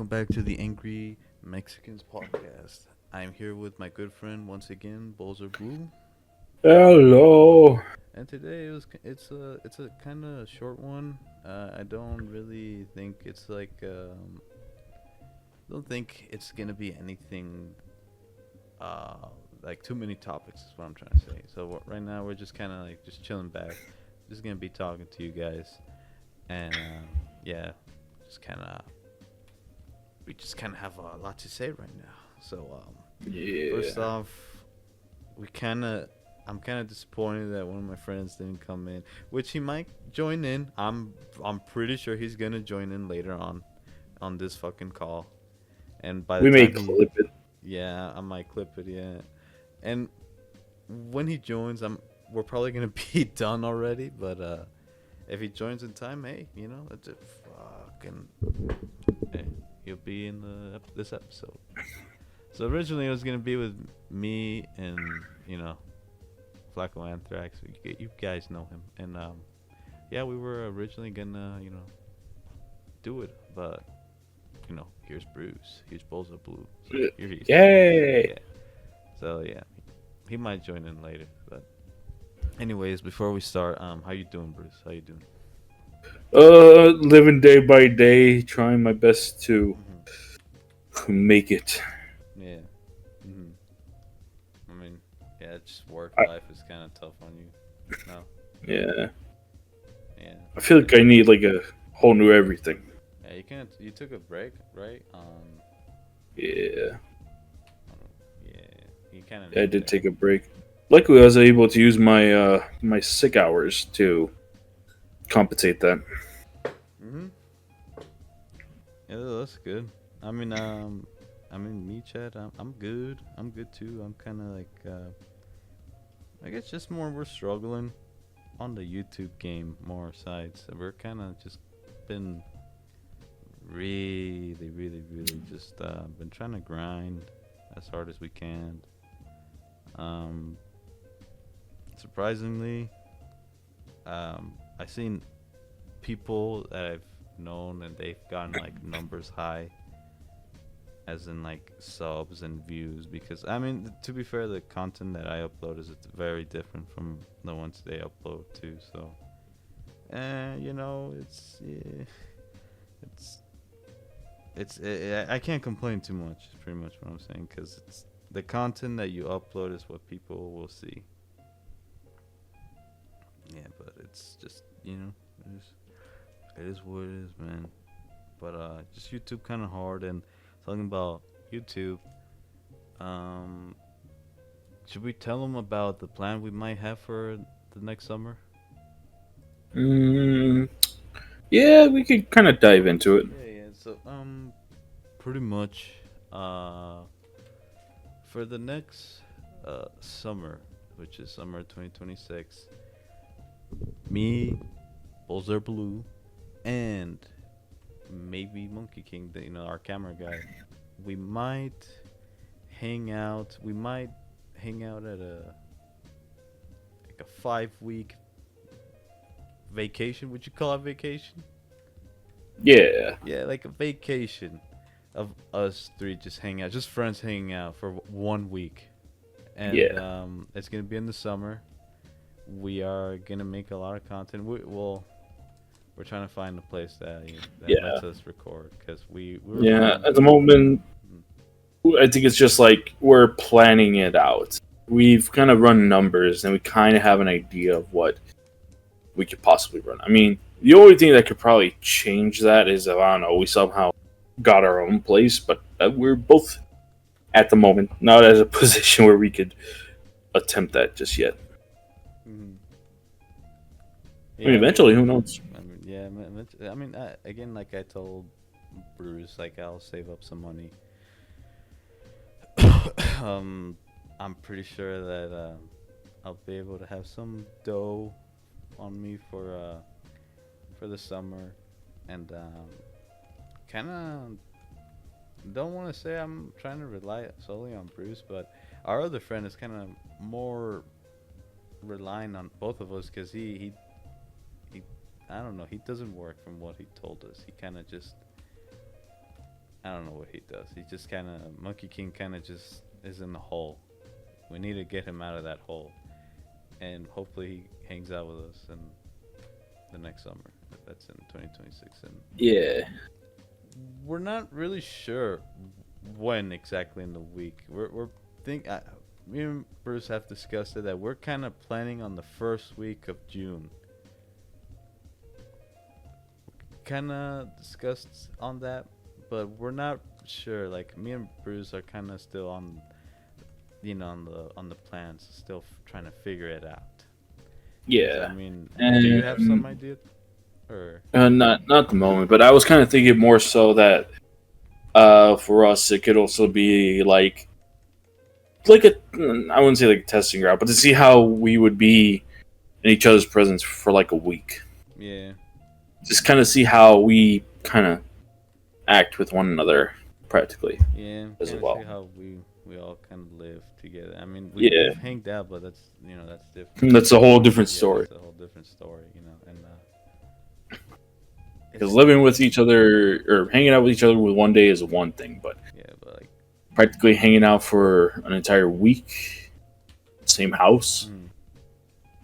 welcome back to the Angry Mexicans Podcast. I'm here with my good friend once again, Bowser Blue, Hello. and today it's a kind of short one. I don't really think it's don't think it's gonna be anything like too many topics. Is what I'm trying to say. So right now we're just kind of like just chilling back, just gonna be talking to you guys, and yeah, just kind of we just kind of have a lot to say right now. So first Yeah. off, we kind of I'm kind of disappointed that one of my friends didn't come in, which he might join in. I'm pretty sure he's gonna join in later on this fucking call. And by the We may time he, clip it. yeah, I might clip it, yeah. And when he joins, I'm we're probably gonna be done already. But if he joins in time, hey, it's a fucking hey, he'll be in this episode. So originally it was gonna be with me and Flacco Anthrax. You guys know him, and yeah, we were originally gonna do it, but here's Bruce, here's Bozo Blue, so here he's Yay. yeah. So yeah, he might join in later. But anyways, before we start, how you doing, Bruce? How you doing? Living day by day, trying my best to Hmm. make it. Yeah. Hmm. I mean, yeah, just work I, life is kind of tough on you. No. yeah. Yeah. I feel like I need like a whole new everything. Yeah. You took a break, right? Yeah. Yeah. You kind of I needed did it. take a break. Luckily, I was able to use my sick hours to compensate that. Mhm. Yeah, that's good. I mean, me, Chad. I'm good. I'm good too. I'm kind of like, I guess just more we're struggling on the YouTube game more sides. We're kind of just been really, really, really just been trying to grind as hard as we can. Um, Surprisingly, I've seen people that I've known and they've gotten like numbers high, as in like subs and views. Because I mean, to be fair, the content that I upload is very different from the ones they upload too. So, it's yeah, it's I can't complain too much. Is pretty much what I'm saying, because it's the content that you upload is what people will see. Yeah, but it's just it is what it is, man. But just YouTube kind of hard. And talking about YouTube, um, should we tell them about the plan we might have for the next summer? Mm, yeah, we could kind of dive into it. Yeah, yeah. So pretty much, for the next summer, which is summer 2026, me, Bowser Blue, and maybe Monkey King, our camera guy, we might hang out. We might hang out at a 5 week vacation. Would you call it vacation? Yeah. Yeah, like a vacation of us three just hang out, just friends hanging out for 1 week, and Yeah. it's gonna be in the summer. We are gonna make a lot of content. We're trying to find a place that Yeah. lets us record, because we were Yeah. planning. At the moment, Mhm. I think it's just like we're planning it out. We've kind of run numbers and we kind of have an idea of what we could possibly run. I mean, the only thing that could probably change that is if, I don't know, we somehow got our own place, but we're both at the moment not at a position where we could attempt that just yet. Mhm. I mean, Yeah, eventually, who knows? I mean, yeah, I mean, again, like I told Bruce, like I'll save up some money. um, I'm pretty sure that I'll be able to have some dough on me for the summer, and kind of don't want to say I'm trying to rely solely on Bruce, but our other friend is kind of more relying on both of us, because he I don't know, he doesn't work from what he told us. He kind of just I don't know what he does. He just kind of Monkey King kind of just is in the hole. We need to get him out of that hole, and hopefully he hangs out with us in the next summer. That's in 2026, and Yeah. we're not really sure when exactly in the week. We're think Me and Bruce have discussed it that we're kind of planning on the first week of June. Kind of discussed on that, but we're not sure. Like me and Bruce are kind of still on, on the plans, still trying to figure it out. So, Yeah. I mean, do you have some And idea, or not the moment, but I was kind of thinking more so that for us it could also be like a I wouldn't say like a testing ground, but to see how we would be in each other's presence for like a week. yeah, Just kind of see how we kind of act with one another practically yeah, as kind of well. see how we all kind of live together. I mean, Yeah. we've hanged out, but that's different. That's a whole different Yeah, story. that's a whole different story, and Because it's living with each other or hanging out with each other with one day is one thing, but yeah, but like, practically hanging out for an entire week, same house, mm,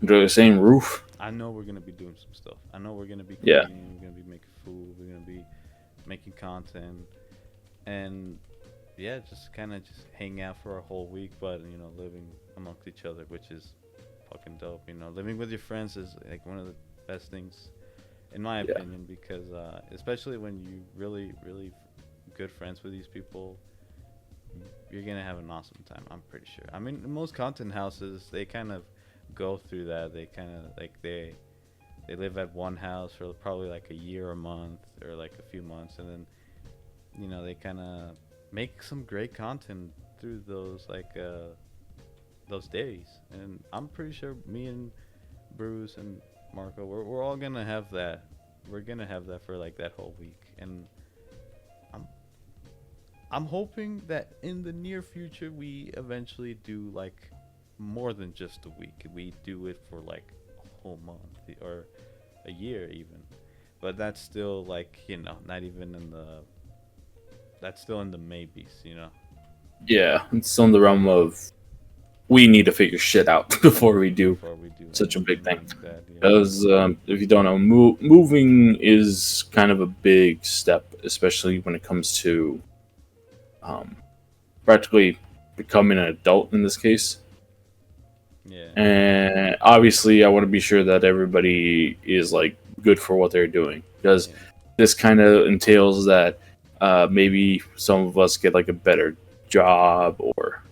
under the same roof. I know we're gonna be doing some stuff. I know we're gonna be Yeah. cooking. We're gonna be making food. We're gonna be making content, and yeah, just hang out for a whole week, but living amongst each other, which is fucking dope. Living with your friends is like one of the best things, in my Yeah. opinion, because especially when you really, really good friends with these people, you're gonna have an awesome time. I'm pretty sure. I mean, most content houses they kind of go through that. They kind of like they live at one house for probably like a year, a month, or like a few months, and then they kind of make some great content through those days. And I'm pretty sure me and Bruce and Marco, we're all gonna have that. We're gonna have that for like that whole week, and I'm I'm hoping that in the near future we eventually do like more than just a week. We do it for like a whole month or a year even. But that's still like, not even in the that's still in the maybes. Yeah, it's on the realm of we need to figure shit out before we do Before we do such a big anything thing. like that, yeah. Because if you don't know, moving is kind of a big step, especially when it comes to um, practically becoming an adult in this case. Yeah. And obviously, I want to be sure that everybody is like good for what they're doing, because Yeah. this kind of entails that maybe some of us get like a better job, or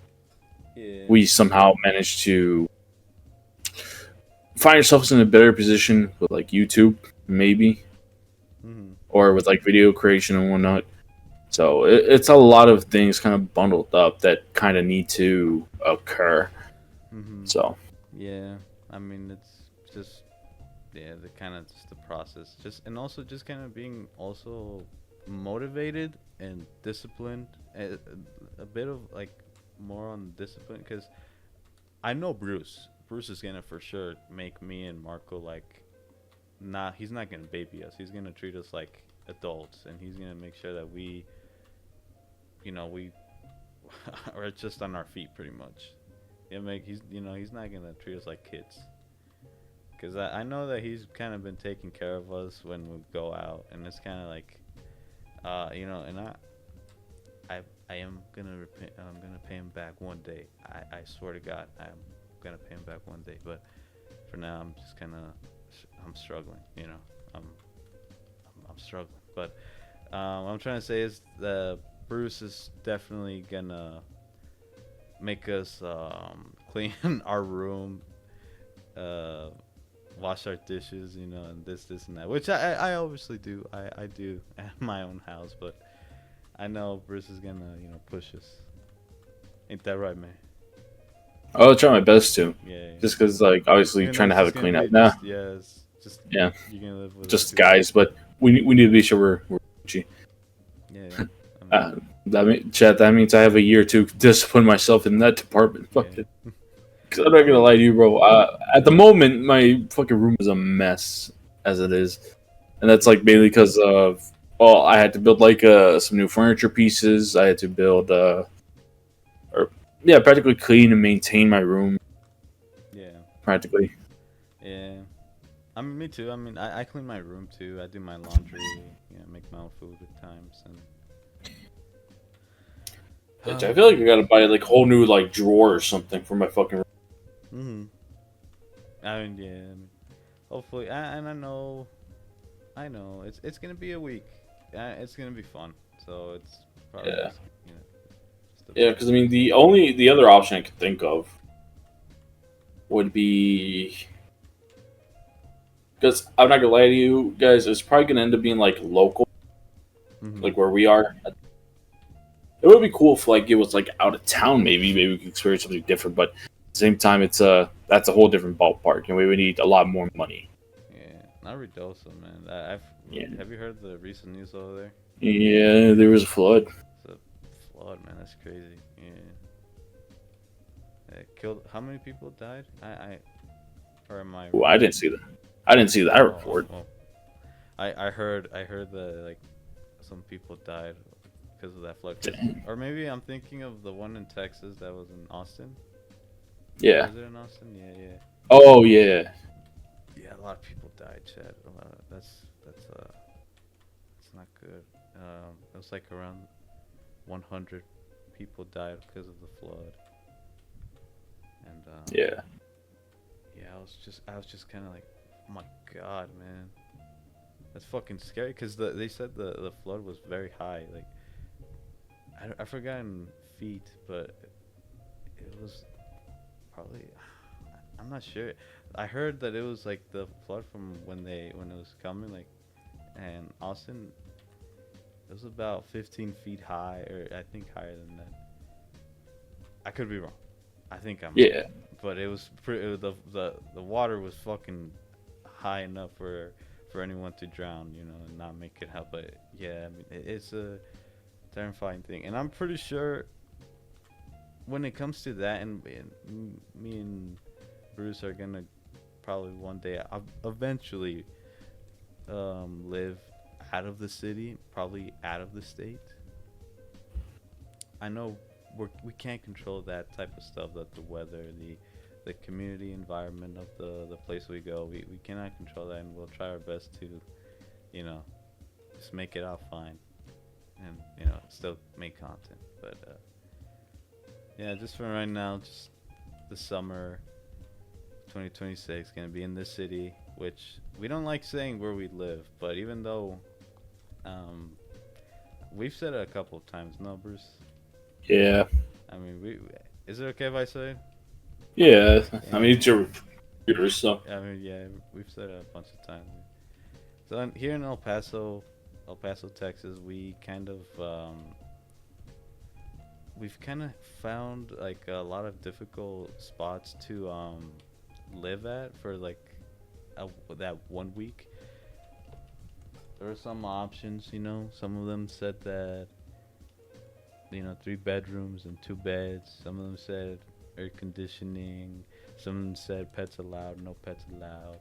Yeah. we somehow manage to find ourselves in a better position with like YouTube, maybe, Mm-hmm. or with like video creation and whatnot. So it's a lot of things kind of bundled up that kind of need to occur. Mm-hmm. So Yeah. I mean, it's just the kind of just the process, and also just kind of being also motivated and disciplined, a bit of like more on discipline, because I know Bruce is gonna for sure make me and Marco like, he's not gonna baby us. He's gonna treat us like adults, and he's gonna make sure that we are just on our feet pretty much. He's not gonna treat us like kids. Because I know that he's kind of been taking care of us when we go out, and it's kind of like, and I am I'm gonna pay him back one day. I swear to God, I'm gonna pay him back one day. But for now, I'm just I'm struggling. I'm struggling. But what I'm trying to say is that Bruce is definitely gonna make us clean our room, wash our dishes, and this and that, which I obviously do. I do at my own house, but I know Bruce is gonna push us. Ain't that right, man? I'll try my best to, Yeah. just because like obviously Even though trying to it's have a just gonna clean up. be Nah, it's just yeah, you're gonna live with us just too. guys, but we need to be sure we're Gucci. Yeah. That means I have a year to discipline myself in that department. Fuck Yeah. it. Because I'm not gonna lie to you, bro. At the moment, my fucking room is a mess as it is, and that's like mainly because of Well, I had to build like some new furniture pieces. I had to build or yeah, practically clean and maintain my room. Yeah. Practically. Yeah. I mean, me too. I mean, I clean my room too. I do my laundry. Make my own food at times, and I feel like I gotta buy like a whole new like drawer or something for my fucking room. hmm. I mean, yeah. I mean, hopefully, and I know, it's gonna be a week. It's gonna be fun. So it's probably Yeah. just, just Yeah, because I mean the other option I could think of would be because I'm not gonna lie to you guys, it's probably gonna end up being like local, hmm. like where we are. It would be cool if like it was like out of town, maybe we could experience something different. But at the same time, it's that's a whole different ballpark, and we would need a lot more money. Yeah, not Ruidoso, man. Yeah, Have you heard the recent news over there? yeah, there was a flood. It's a flood, man. That's crazy. Yeah, it killed. How many people died? Or am I Ooh, I wrong? didn't see that. I didn't see that report. Oh. I heard that like some people died because of that flood. Dang. Or maybe I'm thinking of the one in Texas that was in Austin. Yeah. Was it in Austin? Yeah. Oh yeah. Yeah, a lot of people died, Chad. That's not good. It was like around 100 people died because of the flood, and Yeah. yeah, I was just kind of like, oh my god, man, that's fucking scary. Cause they said the flood was very high, like I forgot in feet, but it was probably, I'm not sure. I heard that it was like the flood from when it was coming, like, and Austin, it was about 15 feet high, or I think higher than that. I could be wrong. I think I'm wrong. Yeah. But it was the water was fucking high enough for anyone to drown, and not make it help. But yeah, I mean, it's a terrifying thing, and I'm pretty sure when it comes to that, and me and Bruce are gonna probably one day eventually live out of the city, probably out of the state. I know we can't control that type of stuff, that the weather, the community environment of the place we go. We cannot control that, and we'll try our best to, you know, just make it out fine, and still make content. But yeah, just for right now, just the summer 2026 gonna be in this city, which we don't like saying where we live, but even though um, we've said it a couple of times, no, Bruce? Yeah. I mean, is it okay if I say it? Yeah. Yeah. I mean, it's your computer, so. I mean, yeah, we've said it a bunch of times. So here in El Paso, Texas, we've kind of found like a lot of difficult spots to live at for like that 1 week. There are some options, Some of them said that 3 bedrooms and 2 beds. Some of them said air conditioning. Some of them said pets allowed, no pets allowed.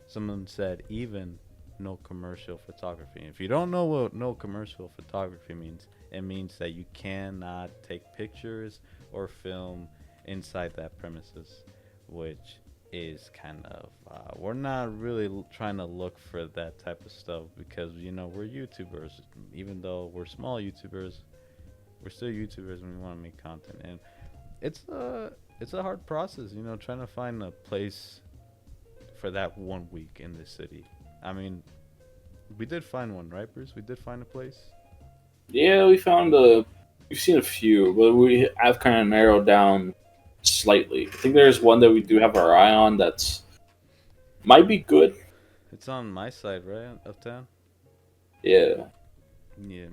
Some of them said even no commercial photography. If you don't know what no commercial photography means, it means that you cannot take pictures or film inside that premises, which is kind of we're not really trying to look for that type of stuff, because we're YouTubers. Even though we're small YouTubers, we're still YouTubers, and we want to make content. And it's a hard process, trying to find a place for that 1 week in this city. I mean, we did find one, right, Bruce? We did find a place. Yeah, we've seen a few, but we have kind of narrowed down slightly. I think there's one that we do have our eye on that's might be good. It's on my side, right, of town. Yeah. Yeah,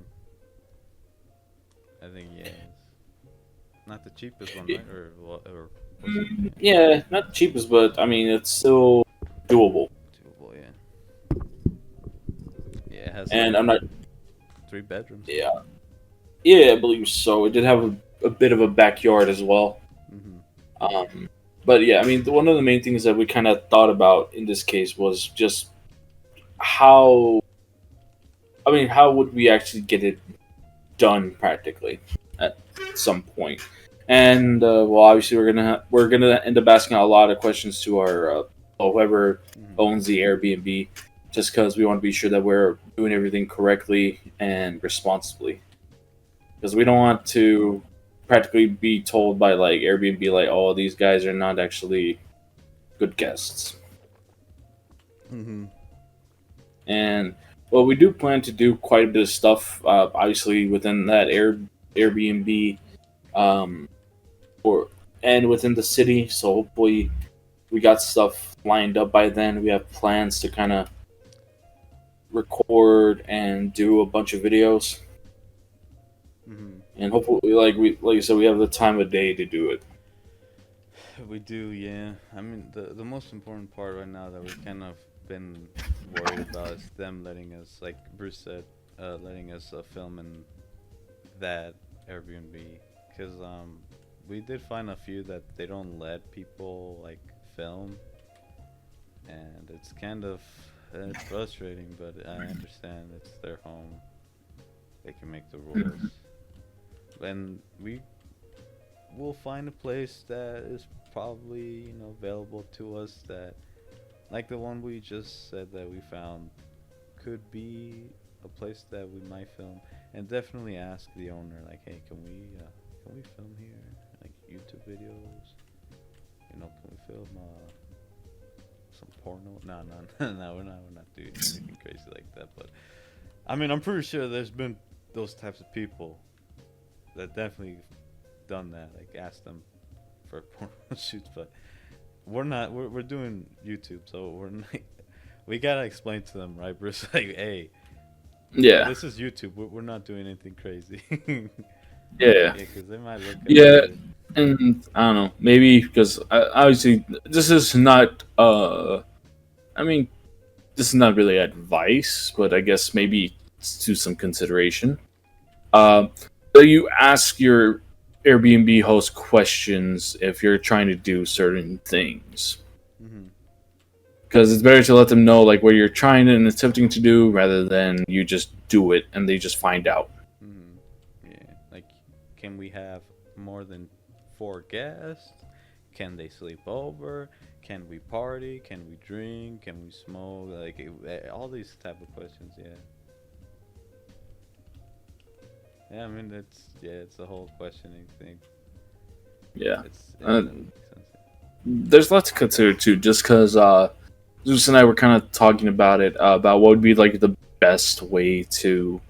I think, yeah. It's not the cheapest one, Yeah. right? Or was it? Yeah, not the cheapest, but I mean it's still doable. Doable, yeah. Yeah, it has And I'm not. 3 bedrooms. Yeah. Yeah, I believe so. It did have a bit of a backyard as well. Mhm. But yeah, I mean, one of the main things that we kind of thought about in this case was just how I mean, how would we actually get it done practically at some point? And well, obviously, we're gonna end up asking a lot of questions to our whoever Mm-hmm. owns the Airbnb, just because we want to be sure that we're doing everything correctly and responsibly. Because we don't want to practically be told by like Airbnb, like, oh, these guys are not actually good guests. Mm-hmm. And well, we do plan to do quite a bit of stuff, obviously within that Airbnb, um, or and within the city. So hopefully, we got stuff lined up by then. We have plans to kind of record and do a bunch of videos, Mm-hmm. and hopefully, like you said, we have the time of day to do it. We do, yeah. I mean, the most important part right now that we've kind of been worried about is them letting us, like Bruce said, letting us film in that Airbnb. Because we did find a few that they don't let people like film, and it's kind of it's frustrating. But I understand it's their home; they can make the rules. And we will find a place that is probably available to us, that like the one we just said that we found could be a place that we might film, and definitely ask the owner, like, hey, can we film here, like YouTube videos, can we film some porno? No, no, no, we're not doing anything crazy like that. But I mean, I'm pretty sure there's been those types of people that definitely done that, like asked them for porno shoots. But we're doing YouTube, so we gotta explain to them, right, Bruce? Like, hey, Yeah, this is YouTube. We're not doing anything crazy. yeah, Yeah, because they might look at yeah. it. And I don't know, maybe because obviously this is not. I mean, this is not really advice, but I guess maybe it's to some consideration. Uh, so you ask your Airbnb host questions if you're trying to do certain things, Mm-hmm. because it's better to let them know like what you're trying and attempting to do rather than you just do it and they just find out. Mm-hmm. Yeah, like, can we have more than 4 guests? Can they sleep over? Can we party? Can we drink? Can we smoke? Like, all these type of questions. Yeah. Yeah, I mean, it's a whole questioning thing. Yeah, It uh, makes sense. there's lots to consider too. Just because Zeus and I were kind of talking about it, about what would be like the best way to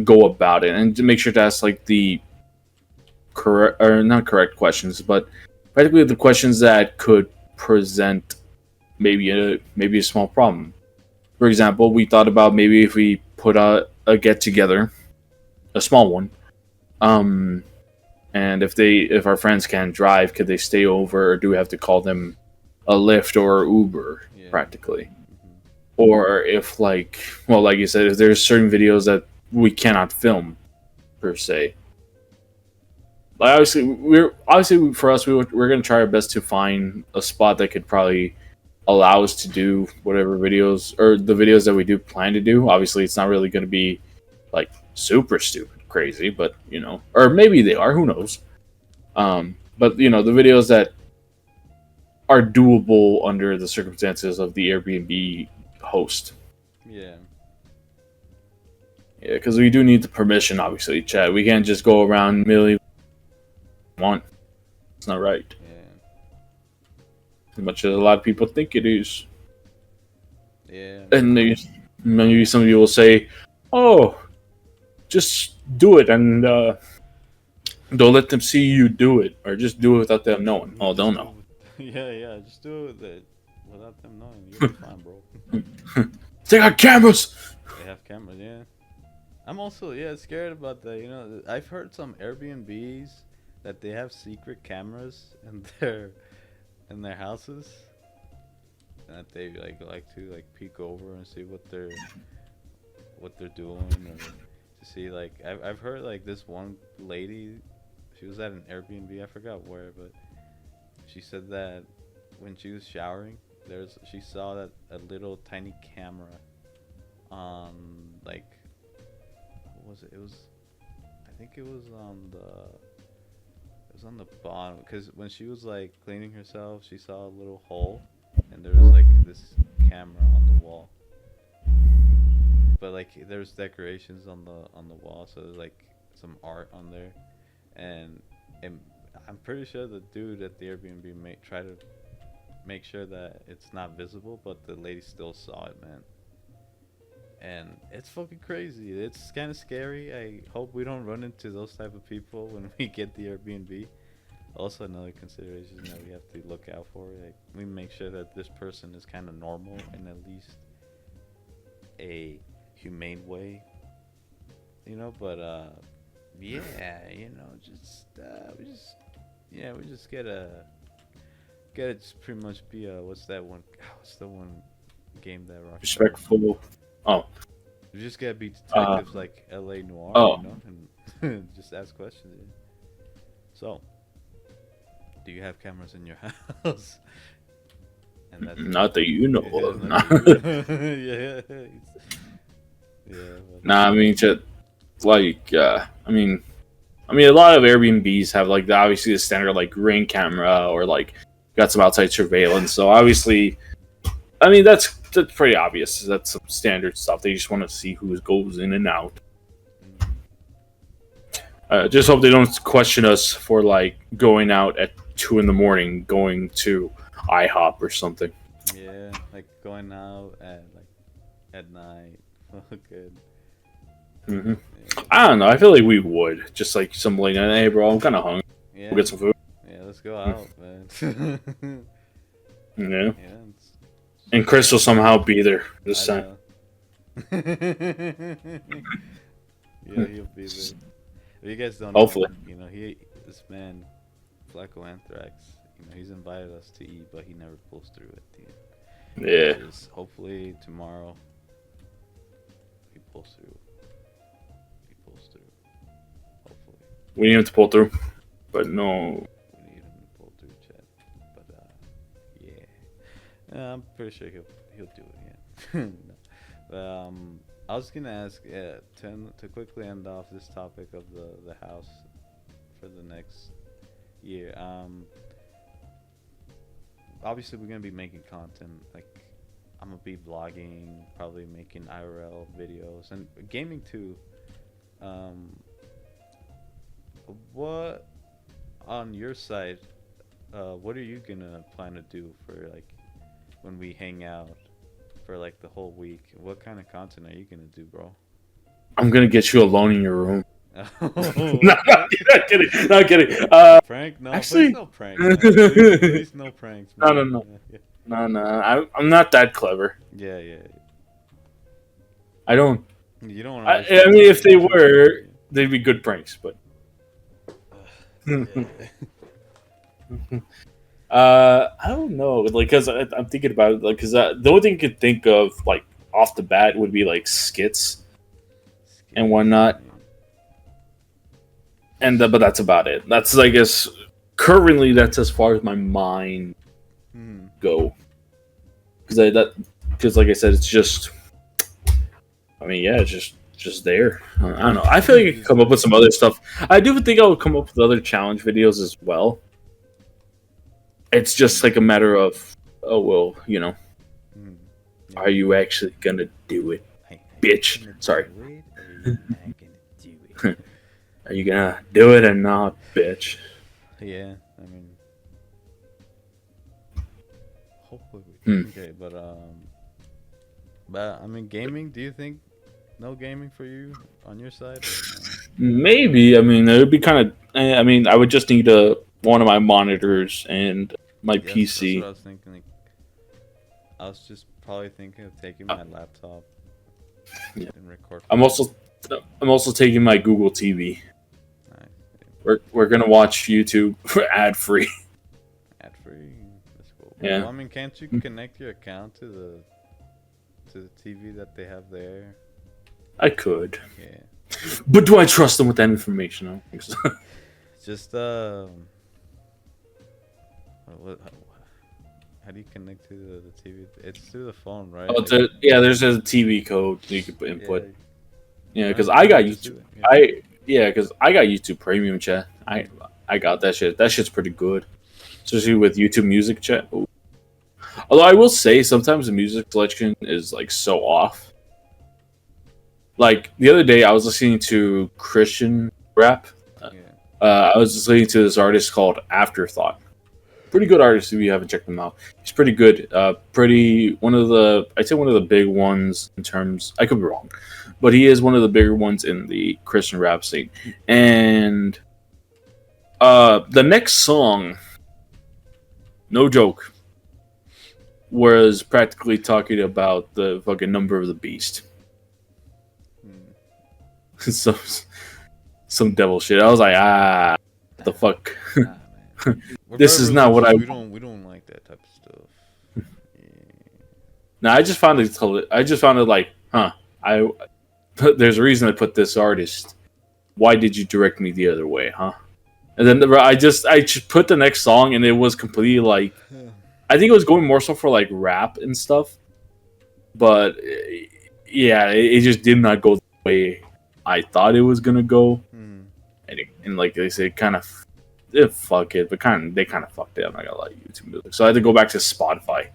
go about it, and to make sure to ask like the correct or not correct questions, but practically the questions that could present maybe a small problem. For example, we thought about maybe if we put a get together, a small one, um, and if our friends can't drive, could they stay over, or do we have to call them a Lyft or Uber, Yeah. practically? Mm-hmm. Or if like you said, if there's certain videos that we cannot film per se. Like obviously for us we're gonna try our best to find a spot that could probably allow us to do whatever videos or the videos that we do plan to do. Obviously, it's not really going to be like super stupid crazy, but or maybe they are. Who knows? But the videos that are doable under the circumstances of the Airbnb host. Yeah. Yeah, because we do need the permission, obviously, Chad. We can't just go around milling want. It's not right. Yeah. As much as a lot of people think it is. Yeah. And maybe some of you will say, "Oh, just do it and don't let them see you do it, or just do it without them knowing." Oh, Just don't do know. yeah, yeah. Just do it without them knowing. You'll be fine, bro. They got cameras. They have cameras, yeah. I'm also scared about that. I've heard some Airbnbs that they have secret cameras in their houses, and that they like to like peek over and see what they're doing, or to see like I've heard like this one lady, she was at an Airbnb, I forgot where, but she said that when she was showering, she saw that a little tiny camera on like was it? It was. I think it was on the. It was on the bottom because when she was like cleaning herself, she saw a little hole, and there was like this camera on the wall. But like there's decorations on the wall, so there's like some art on there, and I'm pretty sure the dude at the Airbnb tried to make sure that it's not visible, but the lady still saw it, man. And it's fucking crazy. It's kind of scary. I hope we don't run into those type of people when we get the Airbnb. Also, another consideration that we have to look out for, like we make sure that this person is kind of normal in at least a humane way, you know. But yeah, you know, we just gotta just pretty much be what's the one game that Rockstar Respectful. Oh. We just gotta be detectives like L.A. Noir, you know, and just ask questions. Yeah. So, do you have cameras in your house? And that's not that you know of. Yeah. Nah, I mean, just like, I mean, a lot of Airbnbs have like obviously the standard like Ring camera or like got some outside surveillance. So obviously, I mean that's pretty obvious. That's some standard stuff. They just want to see who goes in and out. Just hope they don't question us for like going out at 2 a.m, going to IHOP or something. Yeah, like going out at night. Good. Mm-hmm. Yeah. I don't know. I feel like we would just like some late night. Hey, bro, I'm kind of hungry. Yeah. We'll get some food. Yeah, let's go out, man. Yeah. Yeah. And Chris will somehow be there this time. Yeah, he'll be there. If you guys don't Hopefully. know, you know, this man, Flacco Anthrax, you know, he's invited us to eat, but he never pulls through at the end. Yeah. Just hopefully tomorrow he pulls through. Hopefully. We need him to pull through, but no. We need him to pull through, Chad. But yeah, I'm pretty sure he'll do it. Yeah. No. I was gonna ask to quickly end off this topic of the house for the next year. Obviously we're gonna be making content. Like I'm gonna be vlogging, probably making IRL videos and gaming too. What on your side? What are you gonna plan to do for like when we hang out? For like the whole week, what kind of content are you gonna do, bro? I'm gonna get you alone in your room. Oh. Not kidding. Prank? No, actually, please no pranks. Please no pranks. Man. No. I'm not that clever. Yeah. I don't. You don't. I mean, if they were, they'd be good pranks, but. I don't know, like, cause I'm thinking about it, like, cause the only thing I could think of, like, off the bat would be like skits and whatnot, and but that's about it. That's, I guess, currently that's as far as my mind go, cause like I said, it's just, I mean, yeah, it's just there. I don't know. I feel like I could come up with some other stuff. I do think I would come up with other challenge videos as well. It's just like a matter of, oh, well, you know, are you actually gonna do it, bitch? Sorry. Are you gonna do it or not, bitch? Yeah, I mean, hopefully. Okay, but I mean, gaming. Do you think no gaming for you on your side? No? Maybe. I mean, it would be kind of. I mean, I would just need one of my monitors and my PC. That's what I was thinking. Like, I was just probably thinking of taking my laptop and record. I'm also taking my Google TV. Nice. We're gonna watch YouTube for ad free. Ad free. That's cool. Yeah. Well, I mean, can't you connect your account to the TV that they have there? I could. Yeah. But do I trust them with that information? I don't think so. Just how do you connect to the TV? It's through the phone, right? Oh, there's a TV code you can input. Yeah, because Alright, I got just YouTube. do it. Because I got YouTube Premium, chat. I got that shit. That shit's pretty good, especially with YouTube Music, chat. Ooh. Although I will say sometimes the music selection is like so off. Like the other day, I was listening to Christian rap. Yeah. I was listening to this artist called Afterthought. Pretty good artist if you haven't checked him out. He's pretty good. Pretty I'd say one of the big ones in terms. I could be wrong, but he is one of the bigger ones in the Christian rap scene. And the next song, no joke, was practically talking about the fucking number of the beast. some some devil shit. I was like, what the fuck. Nah, man. This is not what I. We don't like that type of stuff. Yeah. No, I just found it like, huh? There's a reason I put this artist. Why did you direct me the other way, huh? And then I just put the next song, and it was completely like, I think it was going more so for like rap and stuff, but yeah, it just did not go the way I thought it was gonna go, and like they say, kind of, fuck it, but they kind of fucked it. I'm not gonna lie, YouTube music. So I had to go back to Spotify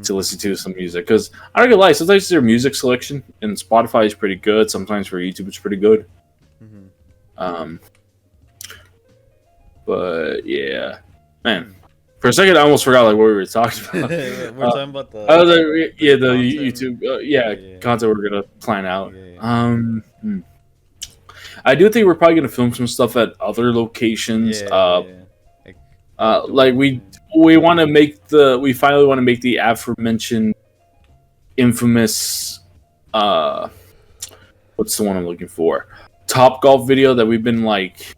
to listen to some music, because I'm not gonna lie, sometimes their music selection in Spotify is pretty good. Sometimes for YouTube it's pretty good. But yeah, man. For a second, I almost forgot like what we were talking about. We're talking about the YouTube, content we're gonna plan out. Yeah. I do think we're probably gonna film some stuff at other locations. Like we want to we finally want to make the aforementioned infamous what's the one I'm looking for? Top Golf video that we've been like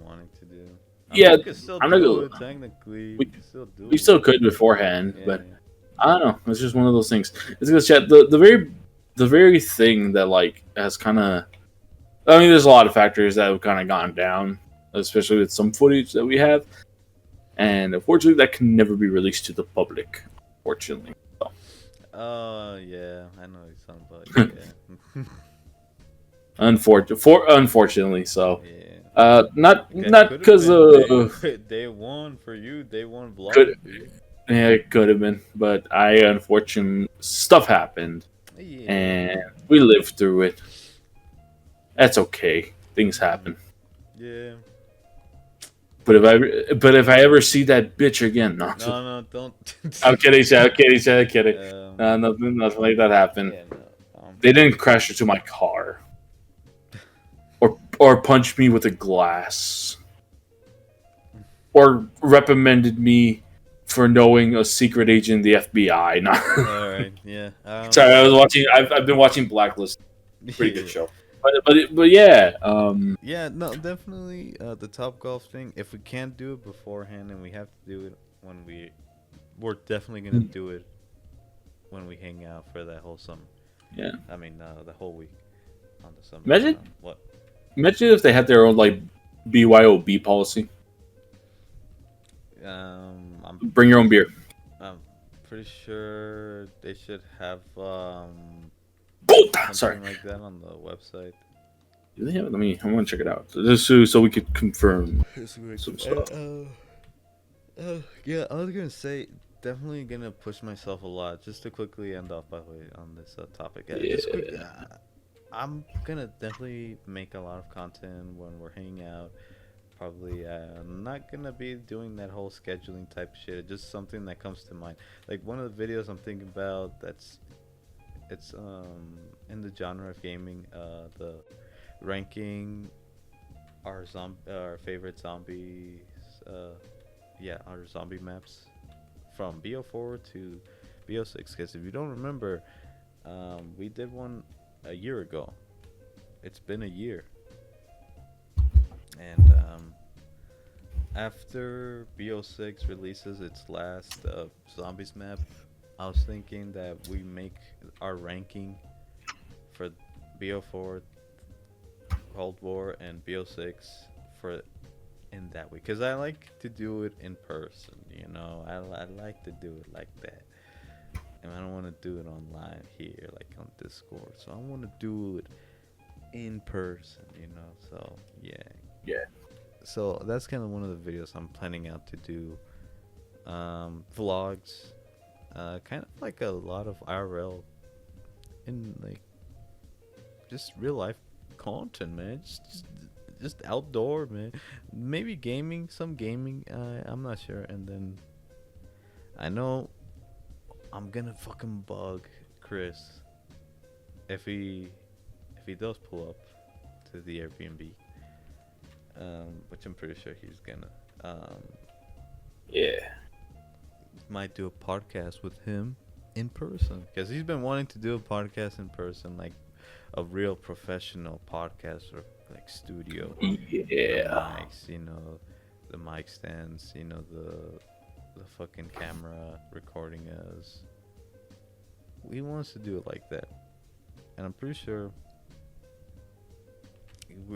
wanting to do. Yeah, I'm not gonna technically. We still could beforehand, but I don't know. It's just one of those things. It's because chat the very thing that like has kind of. I mean, there's a lot of factors that have kind of gone down, especially with some footage that we have, and unfortunately, that can never be released to the public. Unfortunately. So. Yeah, I know what you're talking about. Unfortunately, so. Yeah. Not because day one for you, day one vlog. Yeah, it could have been, but unfortunately stuff happened, and we lived through it. That's okay. Things happen. Yeah. But if I ever see that bitch again, no, don't. I'm kidding, I'm kidding. Nothing like that happened. Yeah, they didn't crash into my car. Or punched me with a glass, or reprimanded me for knowing a secret agent in the FBI. Nah. All right, yeah. Sorry, I was watching. I've been watching Blacklist. Pretty good show. But yeah. Yeah, no, definitely the Top Golf thing. If we can't do it beforehand, and we have to do it when we're definitely gonna do it when we hang out for that whole summer. Yeah. I mean, the whole week on the summer. Imagine what. Imagine if they had their own like BYOB policy. Bring your own beer. I'm pretty sure they should have something like that on the website. Do they have it? I want to check it out. Just so we could confirm some stuff. Yeah, I was gonna say definitely gonna push myself a lot. Just to quickly end off by the way on this topic. Just quick, I'm gonna definitely make a lot of content when we're hanging out. Probably I'm not gonna be doing that whole scheduling type shit. Just something that comes to mind. Like one of the videos I'm thinking about it's in the genre of gaming. The ranking our favorite zombies. Our zombie maps from BO4 to BO6. Because if you don't remember, we did one a year ago. It's been a year, and after BO6 releases its last zombies map, I was thinking that we make our ranking for BO4, Cold War, and BO6 in that way, because I like to do it in person. I like to do it like that. And I don't want to do it online here, like on Discord. So I want to do it in person, you know. So yeah. Yeah. So that's kind of one of the videos I'm planning out to do. Vlogs, kind of like a lot of IRL and like just real life content, man. Just outdoor, man. Maybe gaming, some gaming. I'm not sure. And then I know I'm gonna fucking bug Chris if he does pull up to the Airbnb, which I'm pretty sure he's gonna. Yeah. Might do a podcast with him in person because he's been wanting to do a podcast in person, like a real professional podcast or like studio. The Yeah. mics, you know, the mic stands, you know, the fucking camera recording us. He wants to do it like that, and I'm pretty sure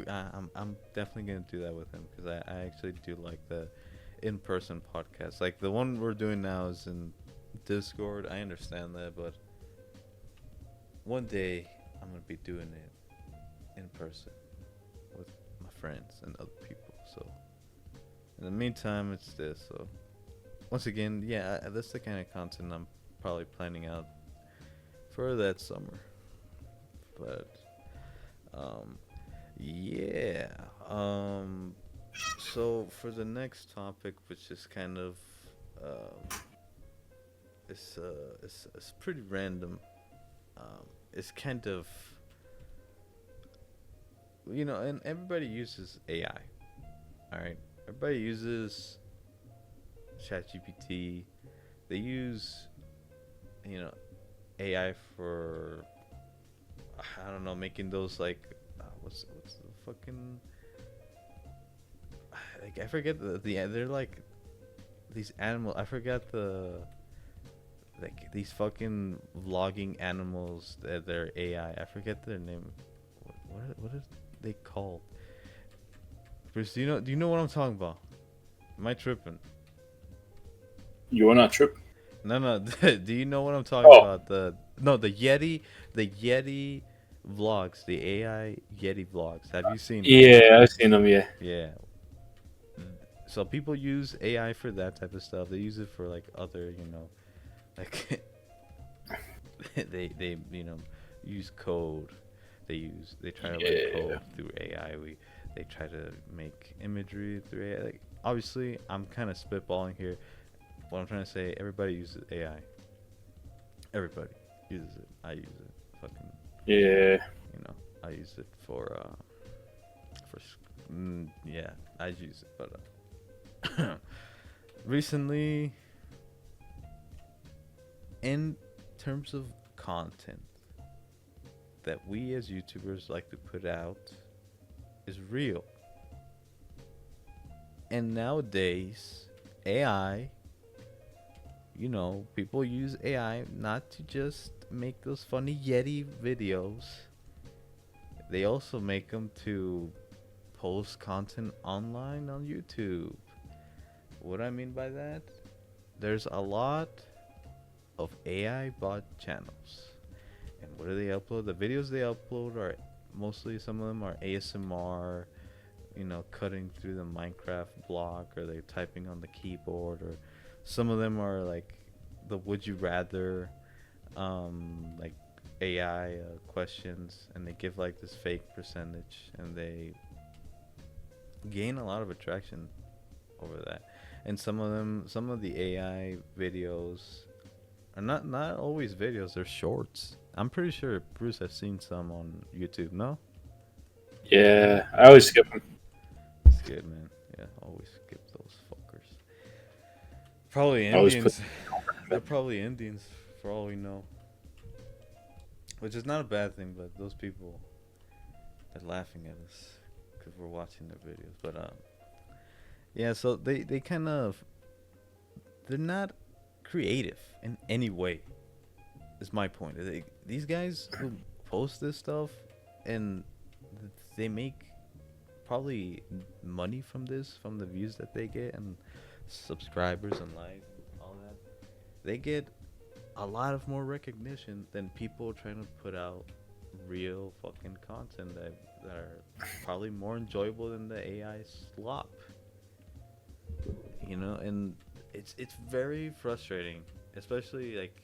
I'm definitely gonna do that with him because I actually do like the in-person podcast. Like the one we're doing now is in Discord. I understand that, but one day I'm gonna be doing it in person with my friends and other people. So in the meantime, it's this. So once again, yeah, that's the kind of content I'm probably planning out for that summer. But yeah. So for the next topic, which is kind of it's pretty random. It's kind of, you know, and everybody uses AI. All right, everybody uses ChatGPT. They use, you know, AI for, I don't know, making those like what's the fucking, like I forget the they're like these animal. I forgot the, like these fucking vlogging animals that they're AI. I forget their name. What is they called? Bruce, do you know what I'm talking about? Am I tripping? You are not tripping. No. Do you know what I'm talking about? The Yeti vlogs, the AI Yeti vlogs. Have you seen them? Yeah, I've seen them. Yeah. Yeah. So people use AI for that type of stuff. They use it for like other, you know, like they you know use code. They try to learn code through AI. They try to make imagery through AI. Like, obviously, I'm kind of spitballing here. What I'm trying to say, everybody uses AI. Everybody uses it. I use it. Fucking. Yeah. You know, I use it for yeah, I use it, but recently, in terms of content that we as YouTubers like to put out is real. And nowadays, AI, you know, people use AI not to just make those funny Yeti videos. They also make them to post content online on YouTube. What I mean by that? There's a lot of AI bot channels. And what do they upload? The videos they upload are mostly, some of them are ASMR, you know, cutting through the Minecraft block, or they're typing on the keyboard, or some of them are like the would you rather, like AI questions, and they give like this fake percentage, and they gain a lot of attraction over that. And some of the AI videos are not always videos, they're shorts. I'm pretty sure Bruce has seen some on YouTube, no? Yeah, I always skip them. It's good, man. Yeah, always skip those fuckers. Probably Indians. They're probably Indians for all we know. Which is not a bad thing, but those people are laughing at us because we're watching their videos. But yeah, so they kind of, they're not creative in any way. Is my point. These guys who post this stuff, and they make probably money from this, from the views that they get and subscribers and likes and all that. They get a lot of more recognition than people trying to put out real fucking content that are probably more enjoyable than the AI slop. And it's very frustrating, especially like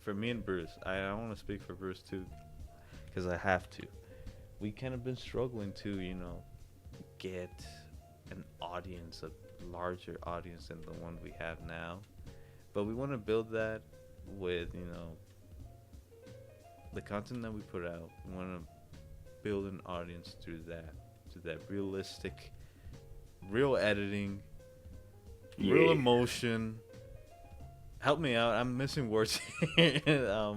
for me and Bruce. I don't want to speak for Bruce too, because I have to. We kind of been struggling to, get an audience, a larger audience than the one we have now. But we want to build that with, the content that we put out. We want to build an audience through that realistic, real editing, real emotion. Help me out. I'm missing words here.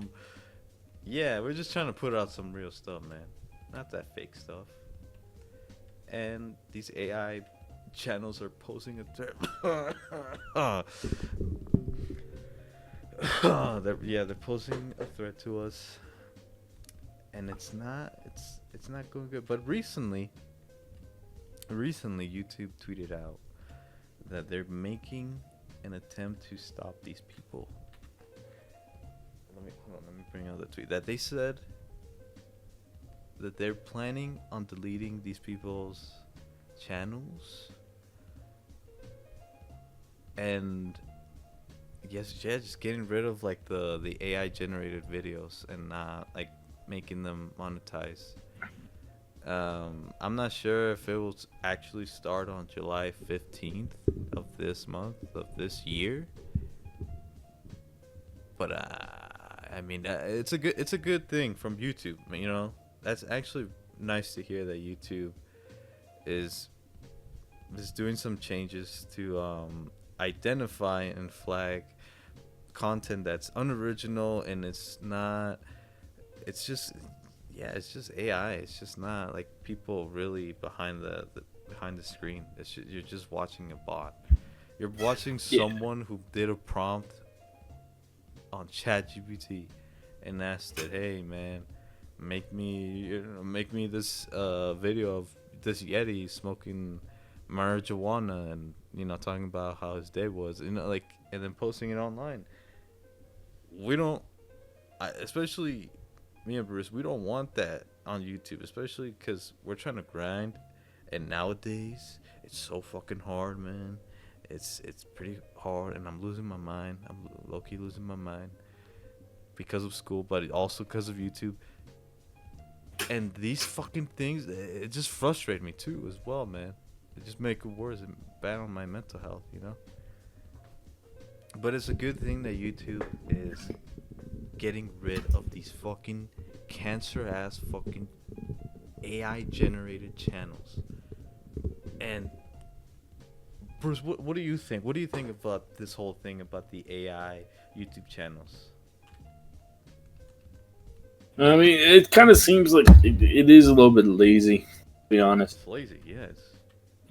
Yeah, we're just trying to put out some real stuff, man. Not that fake stuff. And these AI channels are posing a threat. They're posing a threat to us, and it's not going good. But recently, YouTube tweeted out that they're making an attempt to stop these people. Let me bring out the tweet that they said that they're planning on deleting these people's channels and just getting rid of like the AI generated videos and not like making them monetize. I'm not sure if it will actually start on July 15th of this month of this year, but I mean it's a good thing from YouTube. That's actually nice to hear that YouTube is doing some changes to identify and flag content that's unoriginal, and it's just AI. It's just not like people really behind the screen. You're just watching a bot. You're watching someone who did a prompt on ChatGPT and asked it, "Hey man, make me this video of this Yeti smoking marijuana," and talking about how his day was, and then posting it online. Especially me and Bruce, we don't want that on YouTube, especially because we're trying to grind, and nowadays it's so fucking hard, man. It's pretty hard, and I'm losing my mind. I'm low-key losing my mind because of school, but also because of YouTube. And these fucking things, it just frustrate me too as well, man. It just make it worse and bad on my mental health, But it's a good thing that YouTube is getting rid of these fucking cancer-ass fucking AI-generated channels. And Bruce, what do you think? What do you think about this whole thing about the AI YouTube channels? I mean, it kind of seems like it is a little bit lazy, to be honest. It's lazy, yes.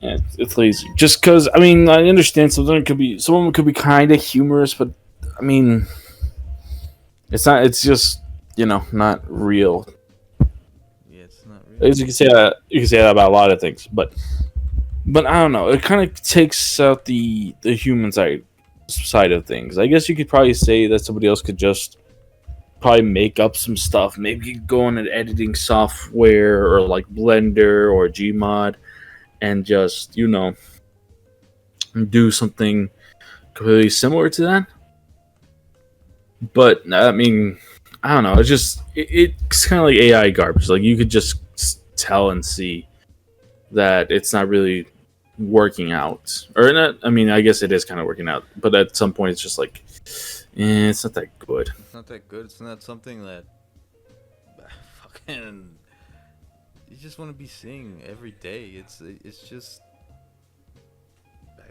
Yeah, it's lazy. Just because, I mean, I understand some of them could be kind of humorous, but I mean, it's not. It's just not real. Yeah, it's not real. As you can say that about a lot of things, but I don't know. It kind of takes out the human side of things. I guess you could probably say that somebody else could just probably make up some stuff. Maybe you could go on an editing software or like Blender or Gmod and just do something completely similar to that. But I mean, I don't know. It's just it's kind of like AI garbage. Like you could just tell and see that it's not really working out, or not. I mean, I guess it is kind of working out, but at some point, it's just like, it's not that good. It's not that good. It's not something that fucking you just want to be seeing every day. It's just,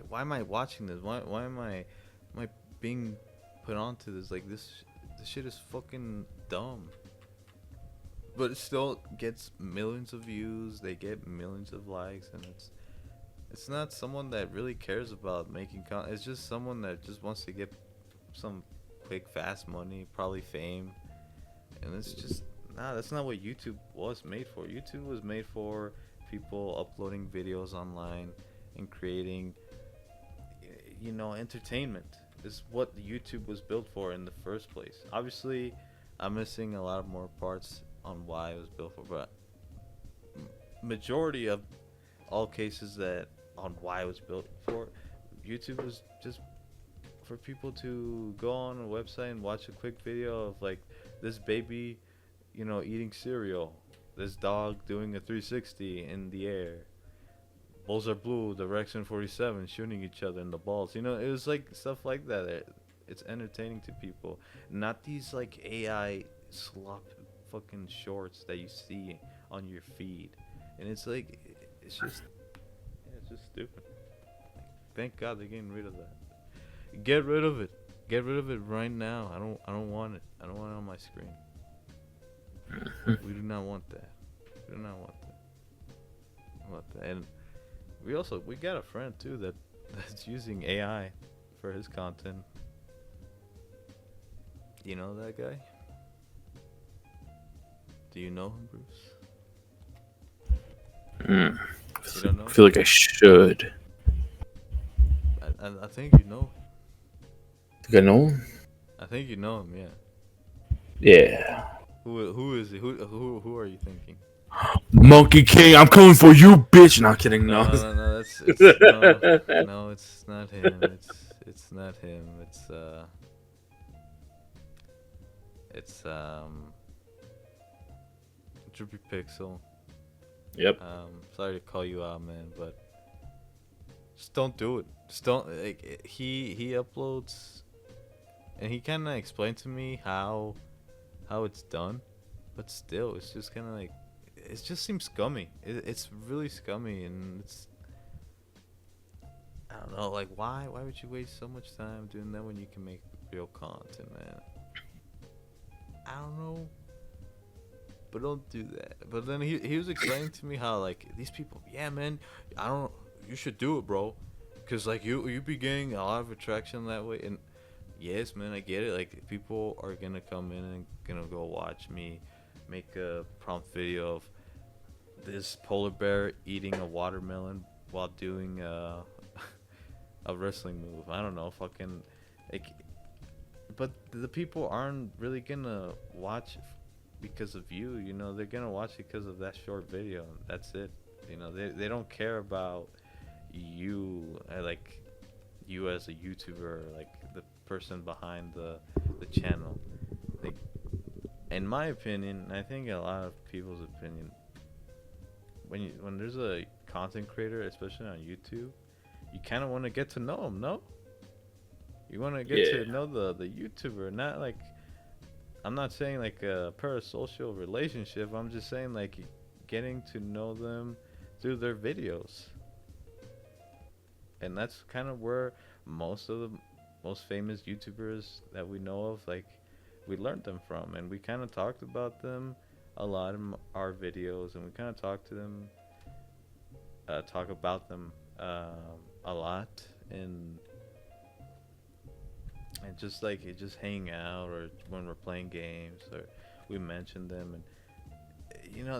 why am I watching this? Why am I being put onto this? Like this shit is fucking dumb. But it still gets millions of views. They get millions of likes, and it's not someone that really cares about making content. It's just someone that just wants to get some quick, fast money, probably fame. And it's just, that's not what YouTube was made for. YouTube was made for people uploading videos online and creating, entertainment. Is what YouTube was built for in the first place. Obviously, I'm missing a lot more parts on why it was built for, but majority of all cases that on why it was built for, YouTube was just for people to go on a website and watch a quick video of like this baby, eating cereal, this dog doing a 360 in the air, balls are blue, direction 47 shooting each other in the balls. It was like stuff like that. It's entertaining to people, not these like AI slop fucking shorts that you see on your feed. And it's like, it's just, yeah, it's just stupid. Thank God they're getting rid of that. Get rid of it. Get rid of it right now. I don't want it. I don't want it on my screen. We do not want that. We do not want that. I want that. And we got a friend too that's using AI for his content. You know that guy? Do you know him, Bruce? You don't know? I feel like I should. I think you know. Think I know him? I think you know him, yeah. Yeah. Who is he? Who are you thinking? Monkey King, I'm coming for you, bitch. Not kidding. No. No. No, it's not him. It's not him. It's Drippy Pixel. Yep. Sorry to call you out, man, but just don't do it. Just don't. Like, he uploads, and he kind of explained to me how it's done, but still, it's just kind of like, it just seems scummy. It's really scummy, and I don't know, like why would you waste so much time doing that when you can make real content, man? I don't know. But don't do that. But then he was explaining to me how like these people, yeah, man, you should do it, bro, because like you be getting a lot of attraction that way. And yes, man, I get it. Like people are gonna come in and gonna go watch me make a prompt video of this polar bear eating a watermelon while doing a wrestling move. I don't know, fucking like. But the people aren't really gonna watch because of you, they're gonna watch it because of that short video. That's it. They don't care about you, like you as a YouTuber, like the person behind the channel. Like, in my opinion, I think a lot of people's opinion, when there's a content creator, especially on YouTube, you kind of want to get to know them, no? You want to get to know the YouTuber, not like, I'm not saying like a parasocial relationship. I'm just saying like getting to know them through their videos. And that's kind of where most of the most famous YouTubers that we know of, like, we learned them from. And we kind of talked about them a lot in our videos. And we kind of talk about them a lot. And just like hang out, or when we're playing games, or we mention them, and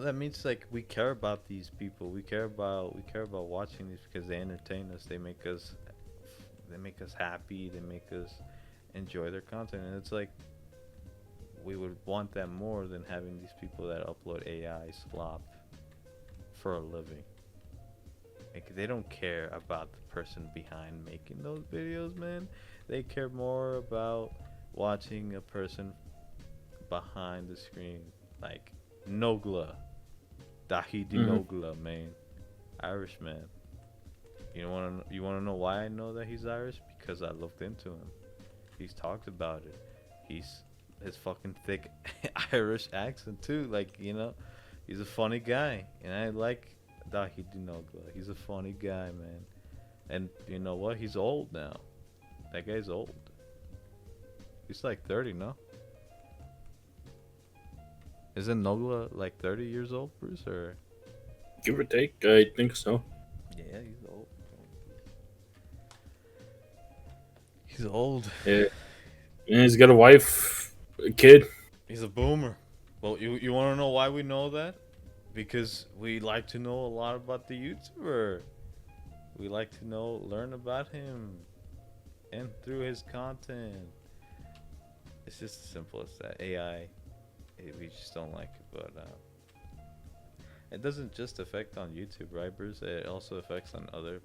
that means like we care about these people. We care about watching these because they entertain us. They make us happy. They make us enjoy their content, and it's like we would want that more than having these people that upload AI slop for a living. Like, they don't care about the person behind making those videos, man. They care more about watching a person behind the screen, like Nogla, Dahidi Nogla, man, Irish man. You wanna know why I know that he's Irish? Because I looked into him. He's talked about it. His fucking thick Irish accent too. Like, he's a funny guy, and I like Dahidi Nogla. He's a funny guy, man. And you know what? He's old now. That guy's old. He's like 30, no? Isn't Nogla like 30 years old, Bruce? Or give or take, I think so. Yeah, he's old. He's old. Yeah. And he's got a wife, a kid. He's a boomer. Well, you want to know why we know that? Because we like to know a lot about the YouTuber. We like to learn about him, and through his content. It's just as simple as that. AI we just don't like it. But it doesn't just affect on YouTube, right, Bruce? It also affects on other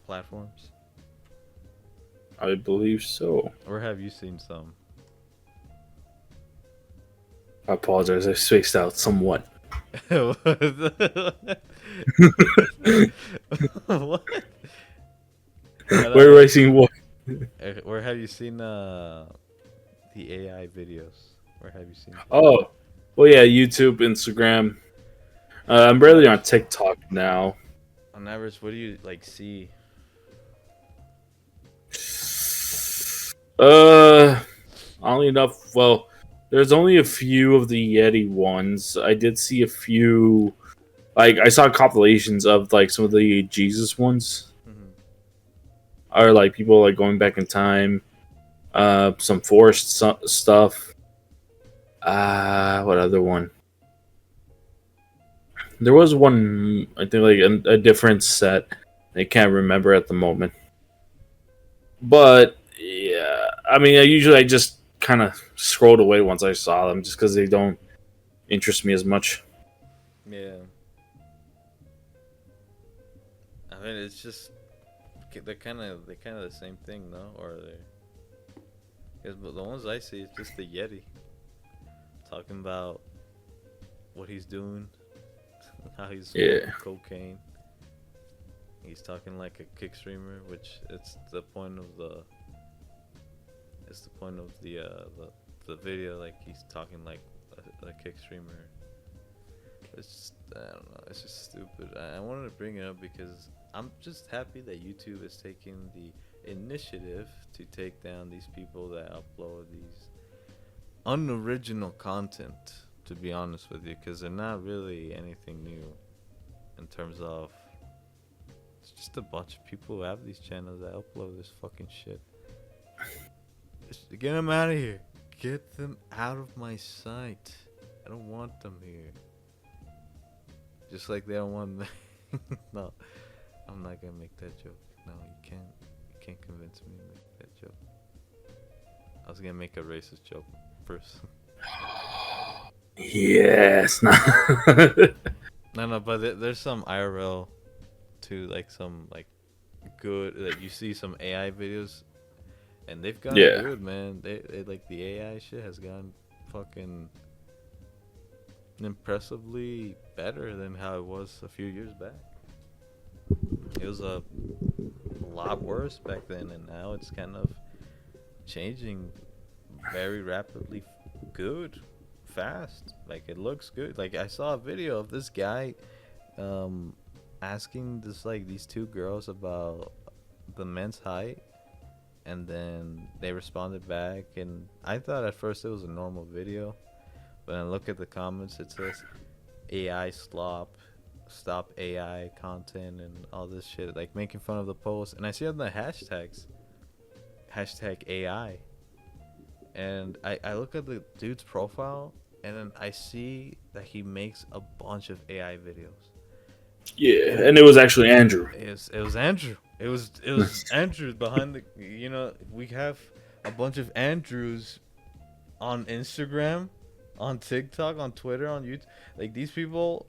platforms. I believe so. Or have you seen some? I apologize. I spaced out somewhat. What? But, Where are I seeing what? where have you seen the AI videos? Where have you seen them? Oh, well, yeah, YouTube, Instagram. I'm barely on TikTok now. On average, what do you like see? Oddly enough, well, there's only a few of the Yeti ones. I did see a few. Like, I saw compilations of like some of the Jesus ones. Mm-hmm. Are like people like going back in time. Some forced stuff. What other one? There was one, I think, like a different set. I can't remember at the moment. But yeah, I mean, I just kind of scrolled away once I saw them, just because they don't interest me as much. Yeah. I mean, it's just they're kind of the same thing, no? Or they? Because the ones I see, it's just the Yeti talking about what he's doing, how he's smoking cocaine. He's talking like a kick streamer, which it's the point of the video. Like he's talking like a kick streamer. It's just, I don't know. It's just stupid. I wanted to bring it up because I'm just happy that YouTube is taking the initiative to take down these people that upload these unoriginal content. To be honest with you, because they're not really anything new in terms of. It's just a bunch of people who have these channels that upload this fucking shit. Get them out of here. Get them out of my sight. I don't want them here. Just like they don't want me. No, I'm not gonna make that joke. No, you can't convince me to make that joke. I was gonna make a racist joke first. Yes. No, but there's some IRL too, like some like good. Like you see some AI videos, and they've gotten good, man. They like the AI shit has gotten fucking impressively better than how it was a few years back. It was a lot worse back then, and now it's kind of changing very rapidly. Good, fast. Like it looks good. Like I saw a video of this guy asking these two girls about the men's height, and then they responded back, and I thought at first it was a normal video, but I look at the comments, it says AI stop AI content and all this shit, like making fun of the post. And I see on the hashtags #AI, and I look at the dude's profile, and then I see that he makes a bunch of AI videos. Yeah, and it was actually Andrew. It was Andrew. It was Andrew behind the. You know, we have a bunch of Andrews on Instagram, on TikTok, on Twitter, on YouTube. Like these people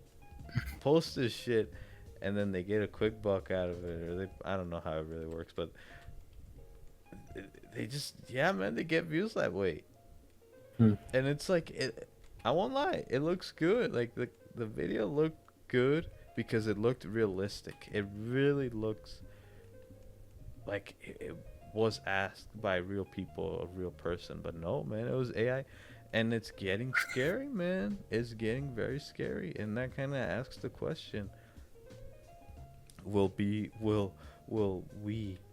post this shit, and then they get a quick buck out of it, or I don't know how it really works, but they just they get views that way. And it's like I won't lie, it looks good. Like the video looked good because it looked realistic. It really looks like it was asked by real people, a real person. But no, man, it was AI. And it's getting scary, man. It's getting very scary. And that kind of asks the question, will we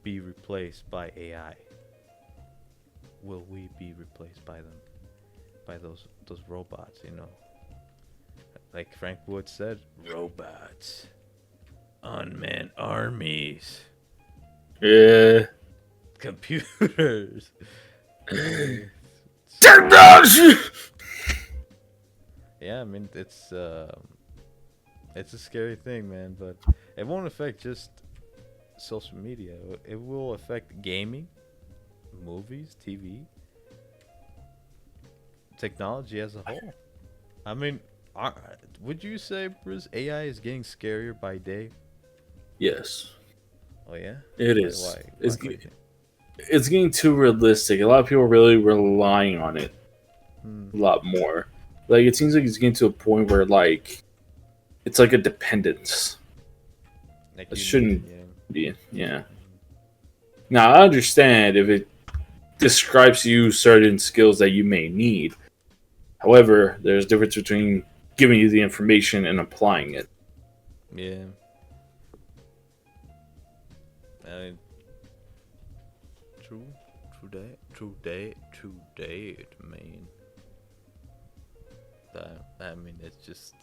be replaced by AI? Will we be replaced by them? By those robots, you know? Like Frank Wood said, robots, unmanned armies, computers. Technology. Yeah, I mean it's a scary thing, man. But it won't affect just social media. It will affect gaming, movies, TV, technology as a whole. I mean, are, would you say, Bruce, AI is getting scarier by day? Yes, Oh yeah. it Why? is. Why? Why do you think? It's getting too realistic. A lot of people are really relying on it Hmm. a lot more. Like it seems like it's getting to a point where like it's like a dependence. Like It you need it, shouldn't yeah. be. Yeah. Now I understand if it describes to you certain skills that you may need. However, there's a difference between giving you the information and applying it. Yeah. I mean, true. True that. True that. True that, man. I mean, it's just.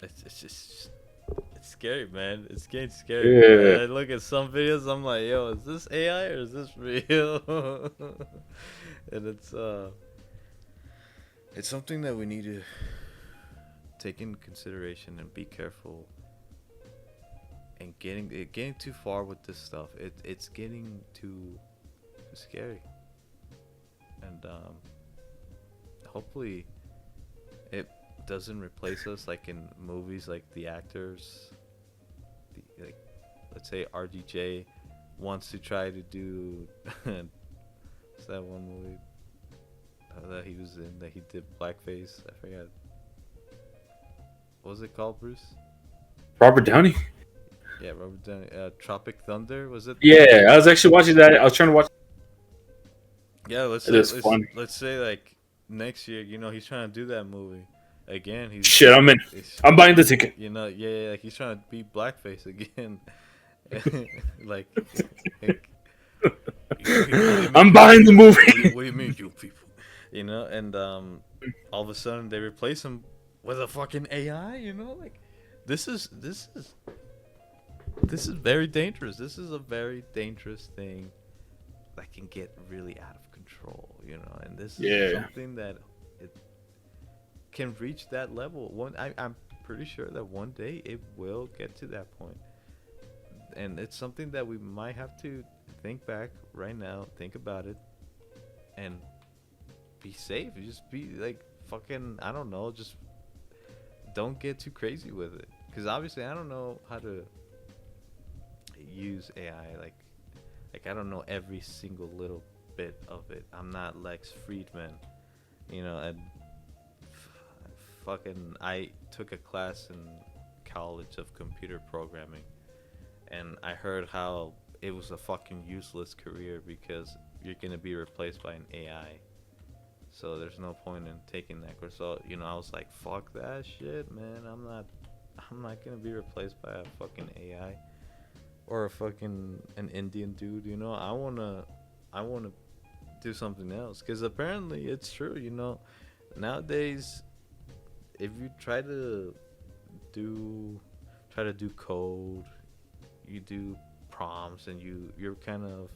It's just. It's scary, man. It's getting scary. Yeah. I look at some videos, I'm like, yo, is this AI or is this real? And it's something that we need to take into consideration and be careful. And getting too far with this stuff, it's getting too scary. And hopefully, it doesn't replace us like in movies, like the actors. Like, let's say RDJ wants to try to do. What's that one movie that he was in that he did blackface? I forgot. What was it called, Bruce? Robert Downey. Yeah, Robert Downey. Tropic Thunder, was it? Yeah, I was actually watching that. I was trying to watch. Yeah, let's It say is funny. let's say like next year, he's trying to do that movie again. Shit, I'm in. He's I'm buying the ticket. yeah, like he's trying to be blackface again. like, like you people, what do you mean, I'm you buying the people? movie. What do you mean, you people? And all of a sudden they replace him with a fucking AI. Like this is very dangerous. This is a very dangerous thing that can get really out of control. And this is Yeah. something that it can reach that level. I'm pretty sure that one day it will get to that point. And it's something that we might have to think back right now, think about it, and be safe. Just be like fucking, I don't know, just don't get too crazy with it. Because obviously I don't know how to use AI. Like I don't know every single little bit of it. I'm not Lex Friedman, and fucking I took a class in college of computer programming, and I heard how it was a fucking useless career because you're gonna be replaced by an AI. So there's no point in taking that course. So I was like, fuck that shit, man. I'm not gonna be replaced by a fucking AI or a fucking an Indian dude. I wanna do something else because apparently it's true. Nowadays, if you do try to do code, you do prompts, and you're kind of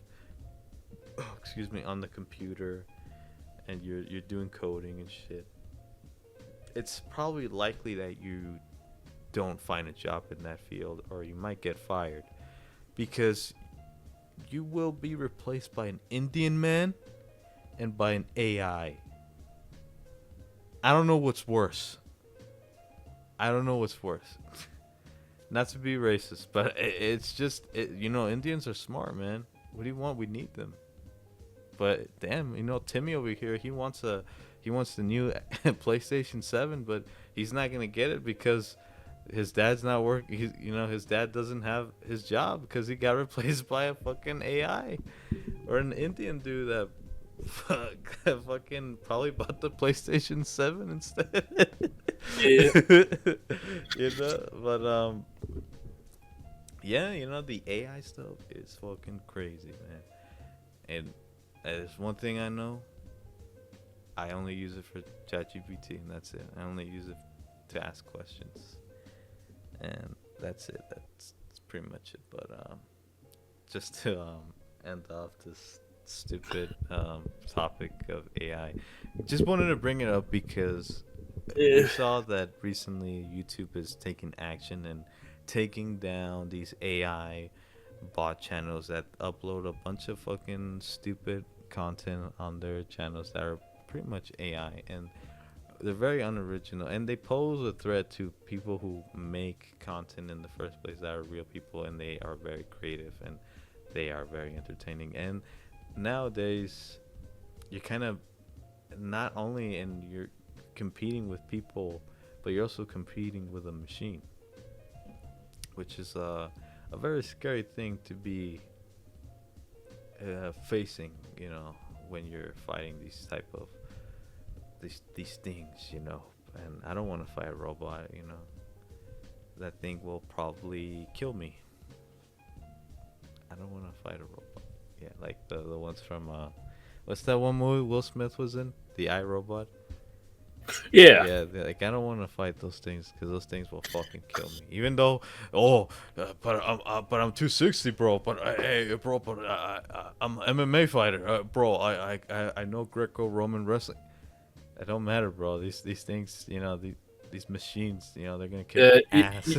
excuse me, on the computer, and you're doing coding and shit, it's probably likely that you don't find a job in that field, or you might get fired because you will be replaced by an Indian man and by an AI. I don't know what's worse. Not to be racist, but it's just Indians are smart, man. What do you want? We need them. But damn, Timmy over here, he wants the new PlayStation 7, but he's not gonna get it because his dad's not working. His dad doesn't have his job because he got replaced by a fucking AI or an Indian dude that fucking probably bought the PlayStation 7 instead. Yeah. But yeah, the AI stuff is fucking crazy, man. And there's one thing I know. I only use it for ChatGPT, and that's it. I only use it to ask questions, and that's it. That's pretty much it. But just to end off this stupid topic of AI, just wanted to bring it up because we saw that recently YouTube is taking action and taking down these AI bot channels that upload a bunch of fucking stupid content on their channels that are pretty much AI, and they're very unoriginal, and they pose a threat to people who make content in the first place that are real people, and they are very creative and they are very entertaining. And nowadays, you're kind of not only and you're competing with people, but you're also competing with a machine, which is a very scary thing to be facing, when you're fighting these type of these things, And I don't want to fight a robot, That thing will probably kill me. I don't want to fight a robot. Yeah, like the ones from what's that one movie Will Smith was in? The iRobot. Yeah. Yeah, like I don't want to fight those things because those things will fucking kill me. Even though, but I'm 260, bro. But hey, bro, but I'm an MMA fighter, bro. I know Greco-Roman wrestling. It don't matter, bro. These things, these machines, they're gonna kick ass.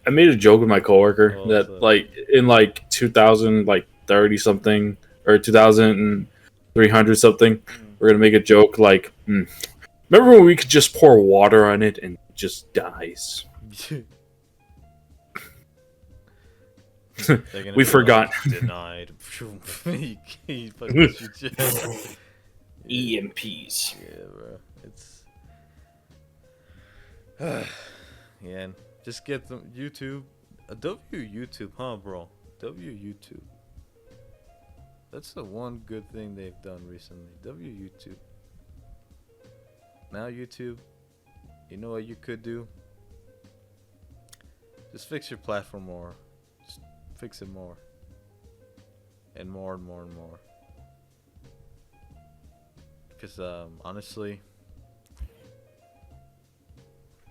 I made a joke with my coworker that so. like in like 2000, like 30 something or 2300 something, we're gonna make a joke like. Remember when we could just pour water on it and it just dies? We forgot. Denied. EMPs. Yeah, bro. It's yeah. And just get them YouTube. YouTube, huh, bro? YouTube. That's the one good thing they've done recently. YouTube. Now YouTube, you know what you could do? Just fix your platform more. Just fix it more. And more and more and more. Because honestly,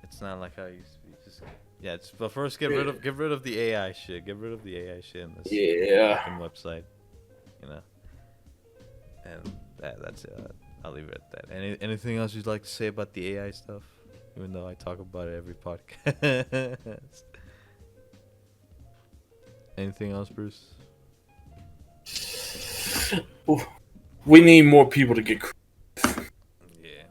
it's not like how it used to be. But first get rid of the AI shit. Get rid of the AI shit in this fucking website. And that's it. I'll leave it at that. Anything else you'd like to say about the AI stuff? Even though I talk about it every podcast. Anything else, Bruce? We need more people to get yeah.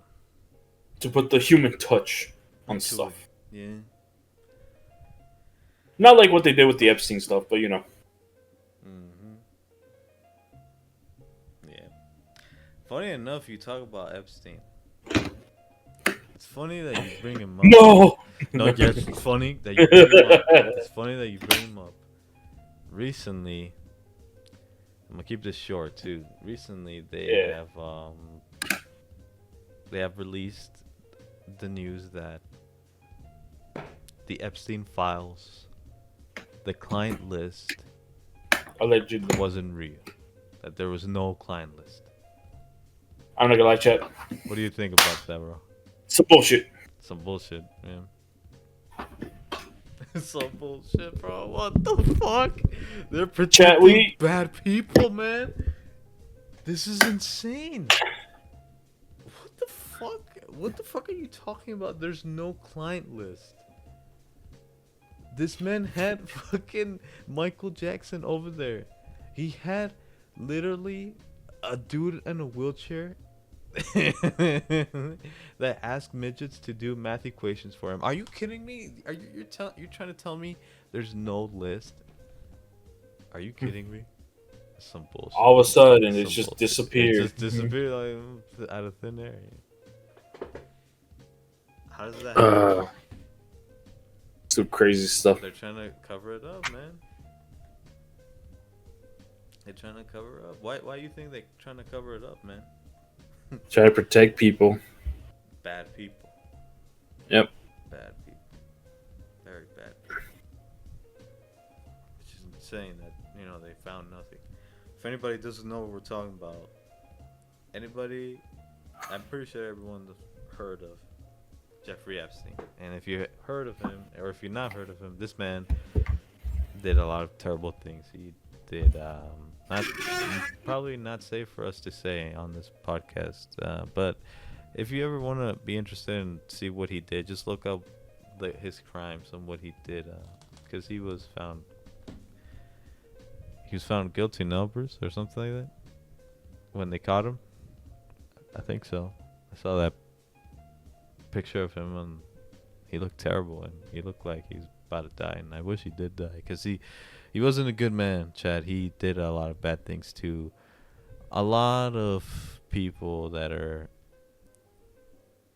To put the human touch on stuff. Yeah. Not like what they did with the Epstein stuff, but Mm-hmm. Yeah. Funny enough, you talk about Epstein. It's funny that you bring him up. No, yes, it's funny that you bring him up. It's funny that you bring him up. Recently, I'm gonna keep this short too. Recently, they have released the news that the Epstein files, the client list, allegedly wasn't real. That there was no client list. I'm not gonna lie, chat. What do you think about that, bro? Some bullshit. Some bullshit, man. Some bullshit, bro. What the fuck? They're protecting bad people, man. This is insane. What the fuck? What the fuck are you talking about? There's no client list. This man had fucking Michael Jackson over there. He had literally a dude in a wheelchair that asked midgets to do math equations for him. Are you kidding me? Are you're trying to tell me there's no list? Are you kidding me? Some bullshit. All of a sudden, it just disappeared. It just disappeared like out of thin air. How does that happen? Some crazy stuff. They're trying to cover it up, man. They're trying to cover it up. Why do you think they're trying to cover it up, man? Try to protect people. Bad people. Yep. Bad people. Very bad people. It's just insane that, they found nothing. If anybody doesn't know what we're talking about, I'm pretty sure everyone's heard of Jeffrey Epstein. And if you heard of him, or if you've not heard of him, this man did a lot of terrible things. He did, probably not safe for us to say on this podcast, but if you ever want to be interested in see what he did, just look up his crimes and what he did, because he was found guilty, no, Bruce, or something like that, when they caught him. I think so. I saw that picture of him, and he looked terrible, and he looked like he's about to die. And I wish he did die, because he wasn't a good man, Chad. He did a lot of bad things to a lot of people that are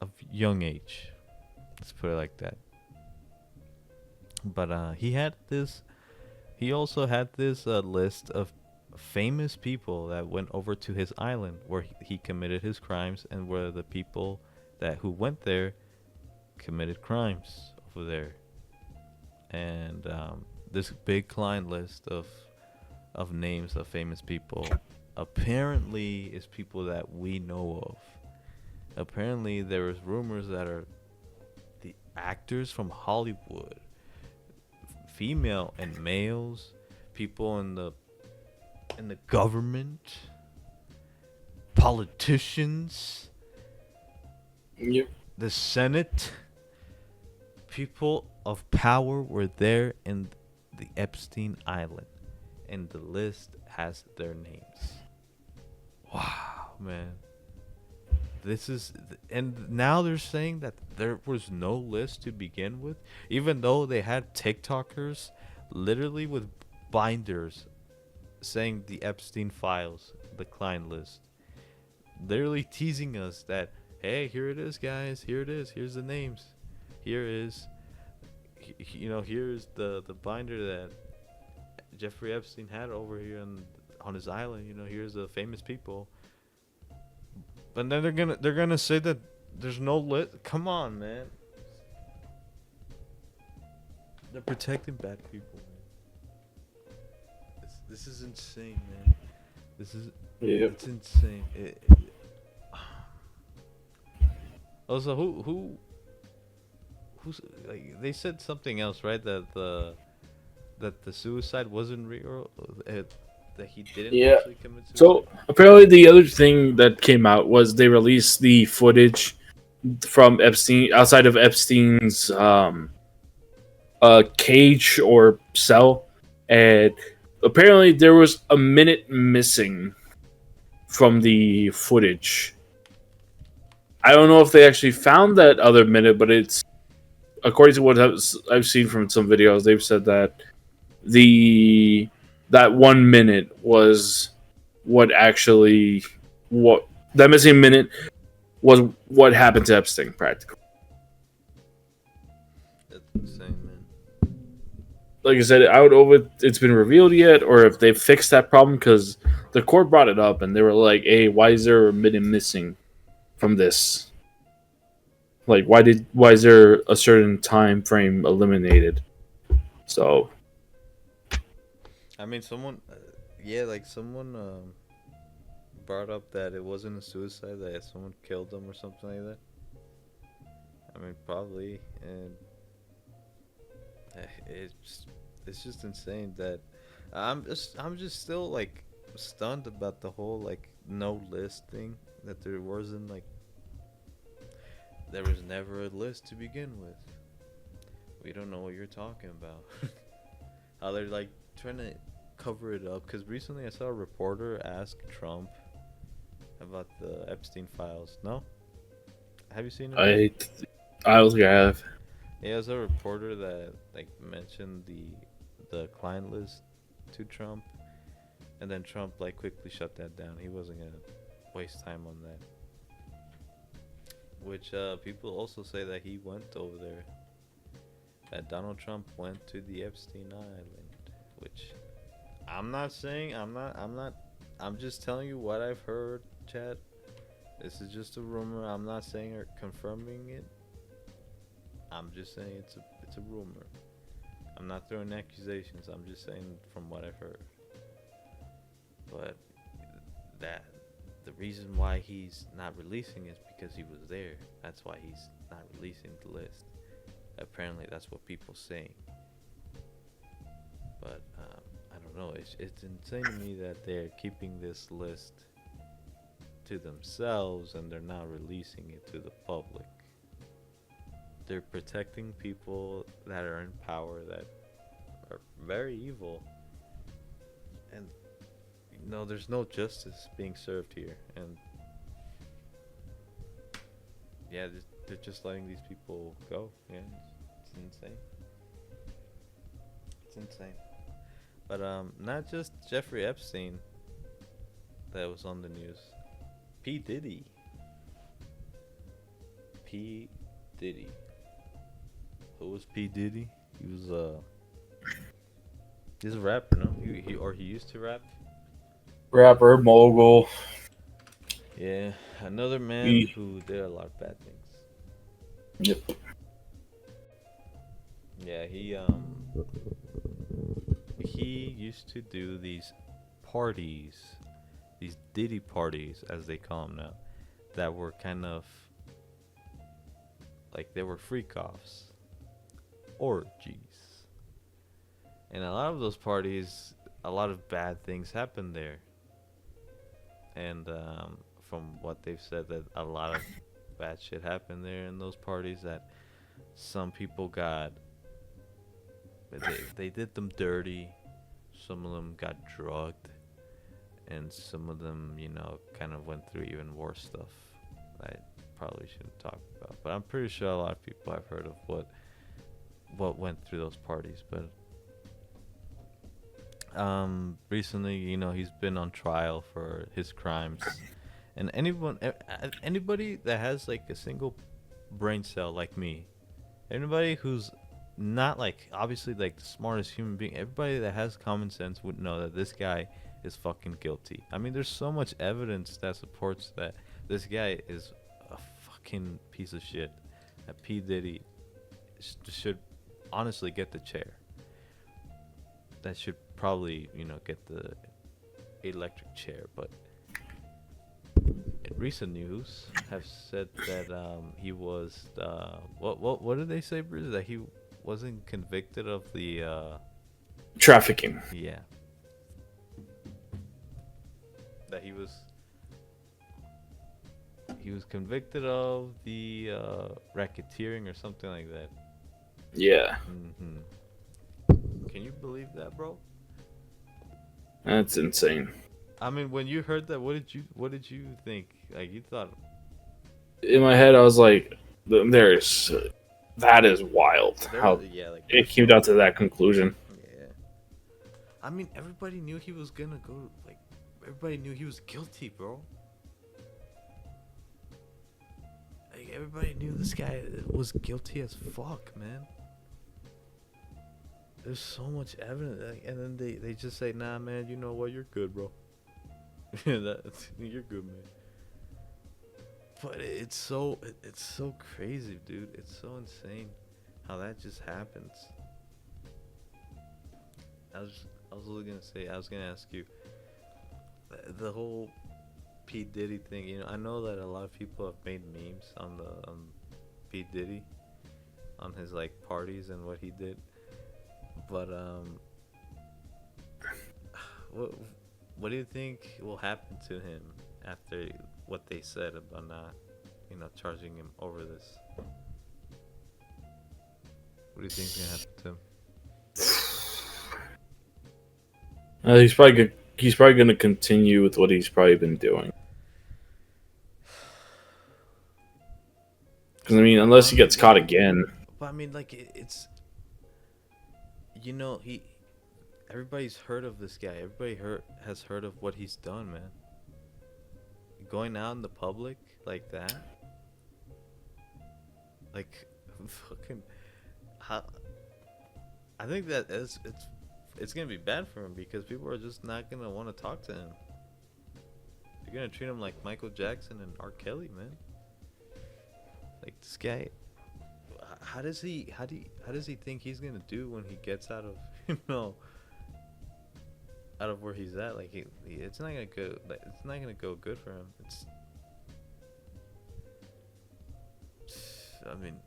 of young age. Let's put it like that. But he also had this list of famous people that went over to his island where he committed his crimes, and where the people that who went there committed crimes over there. And this big client list of names of famous people apparently is people that we know of. Apparently, there is rumors that are the actors from Hollywood, female and males, people in the government, politicians, Yep. the Senate, people of power were there in the Epstein Island, and the list has their names. Wow, man. And now they're saying that there was no list to begin with, even though they had TikTokers literally with binders saying the Epstein files, the client list, literally teasing us that, hey, here it is, guys, here it is, here's the names, here is, here's the binder that Jeffrey Epstein had over here on his island. Here's the famous people. But then they're gonna say that there's no list. Come on, man. They're protecting bad people, man. This is insane, man. It's insane. Also, who's like, they said something else, right? That the suicide wasn't real. That he didn't actually commit suicide. So apparently, the other thing that came out was they released the footage from Epstein outside of Epstein's cage or cell, and apparently there was a minute missing from the footage. I don't know if they actually found that other minute, but it's according to what I've seen from some videos. They've said that that 1 minute was what that missing minute was what happened to Epstein practically. That's insane, man. Like I said, I don't know if it's been revealed yet or if they fixed that problem, because the court brought it up and they were like, hey, why is there a minute missing from this? Like, why is there a certain time frame eliminated? So I mean, someone brought up that it wasn't a suicide, that someone killed them or something like that. I mean, probably, and it's just insane that I'm just still like stunned about the whole like no list thing, that there wasn't like there was never a list to begin with. We don't know what you're talking about. How they're like trying to cover it up, because recently I saw a reporter ask Trump about the Epstein files. No? Have you seen it? I don't think I have. Yeah, there's a reporter that like mentioned the client list to Trump, and then Trump like quickly shut that down. He wasn't gonna waste time on that. Which people also say that he went over there. That Donald Trump went to the Epstein Island, which I'm not saying. I'm just telling you what I've heard, Chad. This is just a rumor. I'm not saying or confirming it. I'm just saying it's a rumor. I'm not throwing accusations. I'm just saying from what I've heard. But that the reason why he's not releasing is because he was there. That's why he's not releasing the list. Apparently, that's what people saying. But I don't know. It's insane to me that they're keeping this list to themselves and they're not releasing it to the public. They're protecting people that are in power that are very evil. And there's no justice being served here. And yeah, they're just letting these people go. Yeah, it's insane. It's insane. But not just Jeffrey Epstein that was on the news. P Diddy. P Diddy. Who was P Diddy? He was he's a rapper, no? He used to rap. Rapper, mogul. Yeah, another man who did a lot of bad things. Yep. Yeah, he used to do these parties, these Diddy parties as they call them now, that were kind of like they were freak offs, orgies. And a lot of those parties, a lot of bad things happened there. And from what they've said, that a lot of bad shit happened there in those parties. That some people got, they did them dirty. Some of them got drugged, and some of them, kind of went through even worse stuff. I probably shouldn't talk about, but I'm pretty sure a lot of people have heard of what went through those parties. But recently, he's been on trial for his crimes, and anybody that has like a single brain cell like me, anybody who's not like obviously like the smartest human being, everybody that has common sense would know that this guy is fucking guilty. I mean, there's so much evidence that supports that this guy is a fucking piece of shit. That P Diddy should honestly get the chair. That should probably, get the electric chair. But in recent news, have said that he was what did they say, Bruce? That he wasn't convicted of the trafficking. Yeah. That he was convicted of the racketeering or something like that. Yeah. Mm-hmm. Can you believe that, bro? That's insane. I mean, when you heard that, what did you think? Like, you thought? In my head, I was like, that is wild. How it came down to that conclusion. Yeah. I mean, everybody knew he was gonna go. Like, everybody knew he was guilty, bro. Like, everybody knew this guy was guilty as fuck, man. There's so much evidence, and then they just say, "Nah, man, you know what? You're good, bro. You're good, man." But it's so crazy, dude. It's so insane how that just happens. I was gonna ask you the whole P Diddy thing. I know that a lot of people have made memes on P Diddy, on his like parties and what he did. But what do you think will happen to him after what they said about not, charging him over this? What do you think is gonna happen to him? He's probably gonna continue with what he's probably been doing. Because I mean, unless he gets caught again. But I mean, like it's. Everybody's heard of this guy. Everybody has heard of what he's done, man. Going out in the public like that, like, fucking, how? I think that it's gonna be bad for him because people are just not gonna want to talk to him. You're gonna treat him like Michael Jackson and R. Kelly, man. Like, this guy. How does he think he's gonna do when he gets out of out of where he's at? Like, it's not gonna go. Like, it's not gonna go good for him. I mean,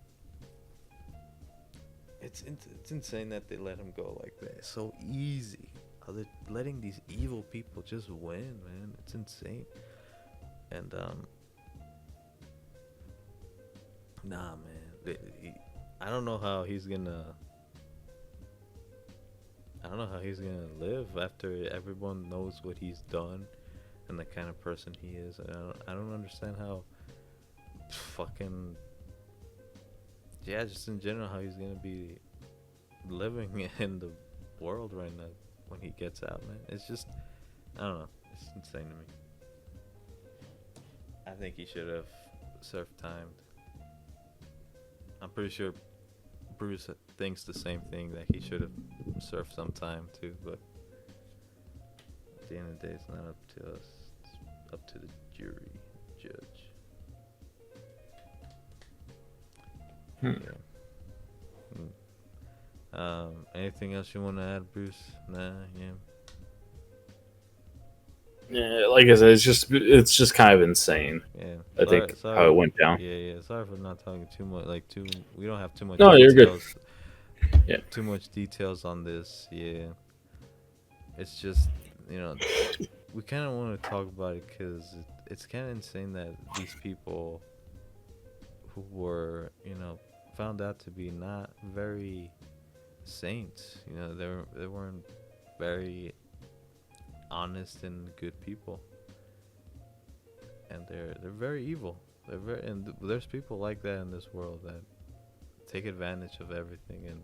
it's insane that they let him go like that. It's so easy. They're letting these evil people just win, man. It's insane. And nah, man. I don't know how he's gonna live after everyone knows what he's done and the kind of person he is. I don't understand how fucking, yeah, just in general, how he's gonna be living in the world right now when he gets out, man. It's just, I don't know. It's insane to me. I think he should have served time. I'm pretty sure Bruce thinks the same thing, that he should have served some time too, but at the end of the day, it's not up to us. It's up to the jury, judge. Yeah. Anything else you want to add, Bruce? Nah, yeah. Yeah, like I said, it's just kind of insane. Yeah. I think how it went down. Yeah. Sorry for not talking too much. We don't have too much. No, details. you're good. Yeah. Too much details on this. Yeah. It's just, we kind of want to talk about it because it's kind of insane that these people who were, found out to be not very saints. They weren't very honest and good people, and they're very evil. And there's people like that in this world that take advantage of everything.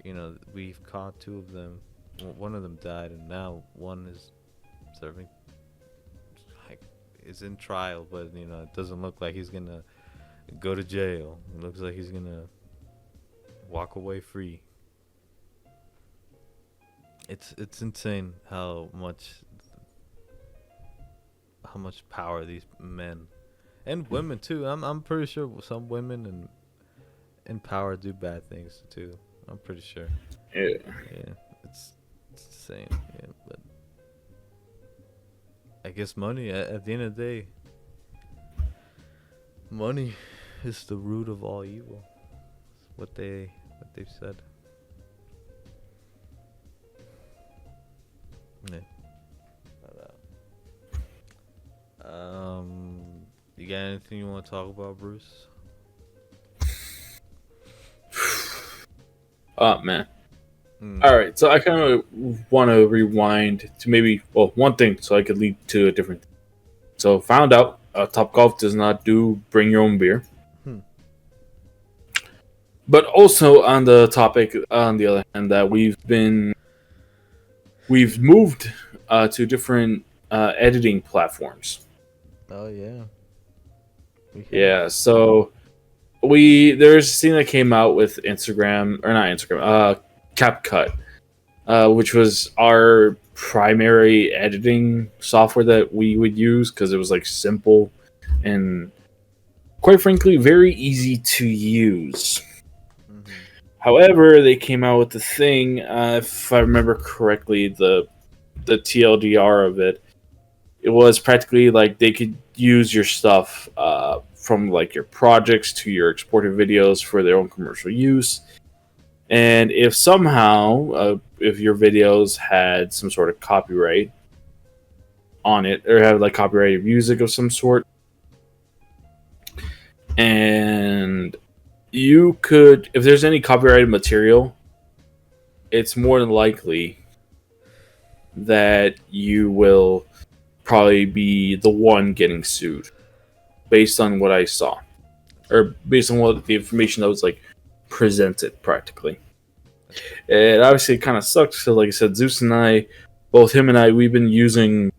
And we've caught two of them. One of them died, and now one is serving, is in trial, but it doesn't look like he's gonna go to jail. It looks like he's gonna walk away free. It's insane how much power these men and women too. I'm pretty sure some women in power do bad things too. I'm pretty sure. Yeah. Yeah. It's insane. Yeah, but I guess money at the end of the day, money is the root of all evil. It's what they've said. Yeah. But, you got anything you want to talk about, Bruce? Oh man. All right, so I kind of want to rewind to one thing, so I could lead to a different. So found out Topgolf does not do bring your own beer. But also on the topic, on the other hand, that we've moved to different editing platforms. Oh yeah. Yeah, so there's a thing that came out with CapCut, which was our primary editing software that we would use because it was simple and, quite frankly, very easy to use. Mm-hmm. However, they came out with the thing, if I remember correctly, the TLDR of it was practically they could use your stuff from your projects to your exported videos for their own commercial use. And if somehow, if your videos had some sort of copyright on it, or had copyrighted music of some sort, and you could, if there's any copyrighted material, it's more than likely that you will probably be the one getting sued, based on what I saw, or based on what the information that was presented practically. It obviously kind of sucks. So, like I said, Zeus and I, both him and I, we've been using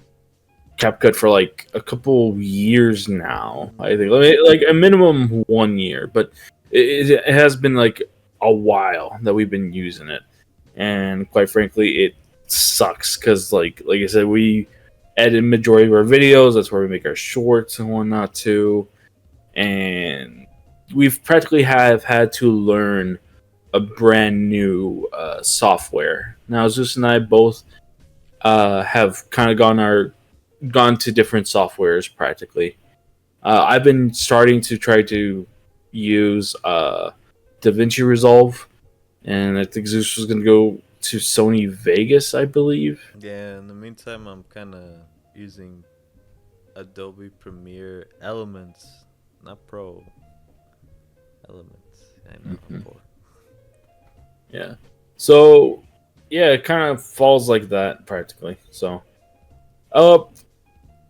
CapCut for a couple years now. I think a minimum 1 year, but it has been a while that we've been using it, and quite frankly, it sucks because like I said, we edit majority of our videos. That's where we make our shorts and whatnot too, and we've practically had to learn a brand new software. Now, Zeus and I both have kind of gone to different softwares practically. I've been starting to try to use DaVinci Resolve, and I think Zeus was going to go to Sony Vegas, I believe. Yeah, in the meantime, I'm kind of using Adobe Premiere Elements, not Pro. Elements. I know. Mm-hmm. Yeah. So, yeah, it kind of falls like that practically. So,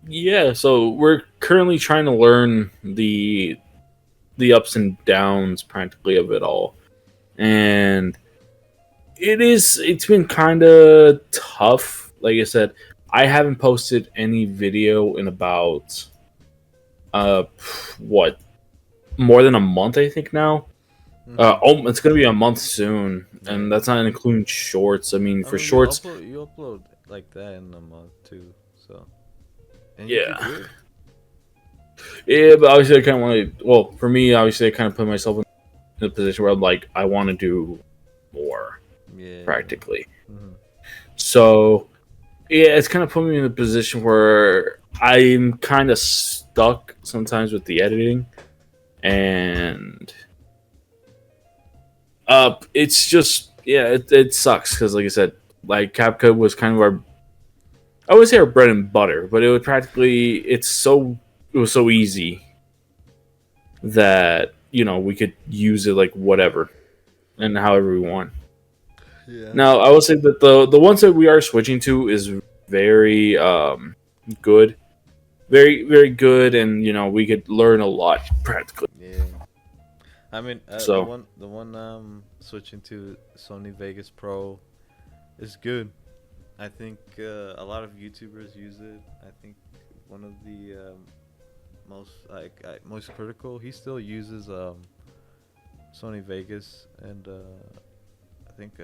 yeah. So we're currently trying to learn the the ups and downs practically of it all. And it's been kind of tough. Like I said, I haven't posted any video in about uh what, more than a month, I think now. Mm-hmm. It's gonna be a month soon, Yeah. and that's not including shorts. I mean, I for mean, shorts, you upload like that in a month too, so and you do yeah, good. yeah. But obviously, I kind of want to. Well, for me, obviously, I kind of put myself in a position where I'm like, I want to do more, Yeah. practically. Mm-hmm. So yeah, it's kind of put me in a position where I'm kind of stuck sometimes with the editing, and it's just, yeah, it sucks because, like I said, like CapCut was kind of our, I would say, our bread and butter, but it would practically, it was so easy that, we could use it like whatever and however we want. Yeah. Now, I would say that the ones that we are switching to is very good, very very good, and we could learn a lot practically. Yeah. I mean, So the one switching to Sony Vegas Pro is good. I think a lot of YouTubers use it. I think one of the most critical, he still uses Sony Vegas, and I think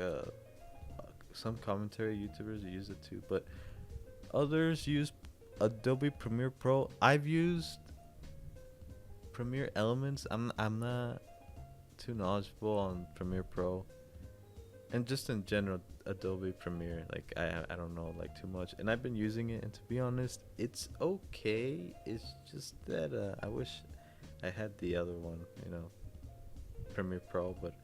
some commentary YouTubers use it too, but others use Adobe Premiere Pro. I've used Premiere Elements. I'm not too knowledgeable on Premiere Pro, and just in general Adobe Premiere. Like I don't know like too much, and I've been using it, and to be honest, it's okay. It's just that I wish I had the other one, Premiere Pro, but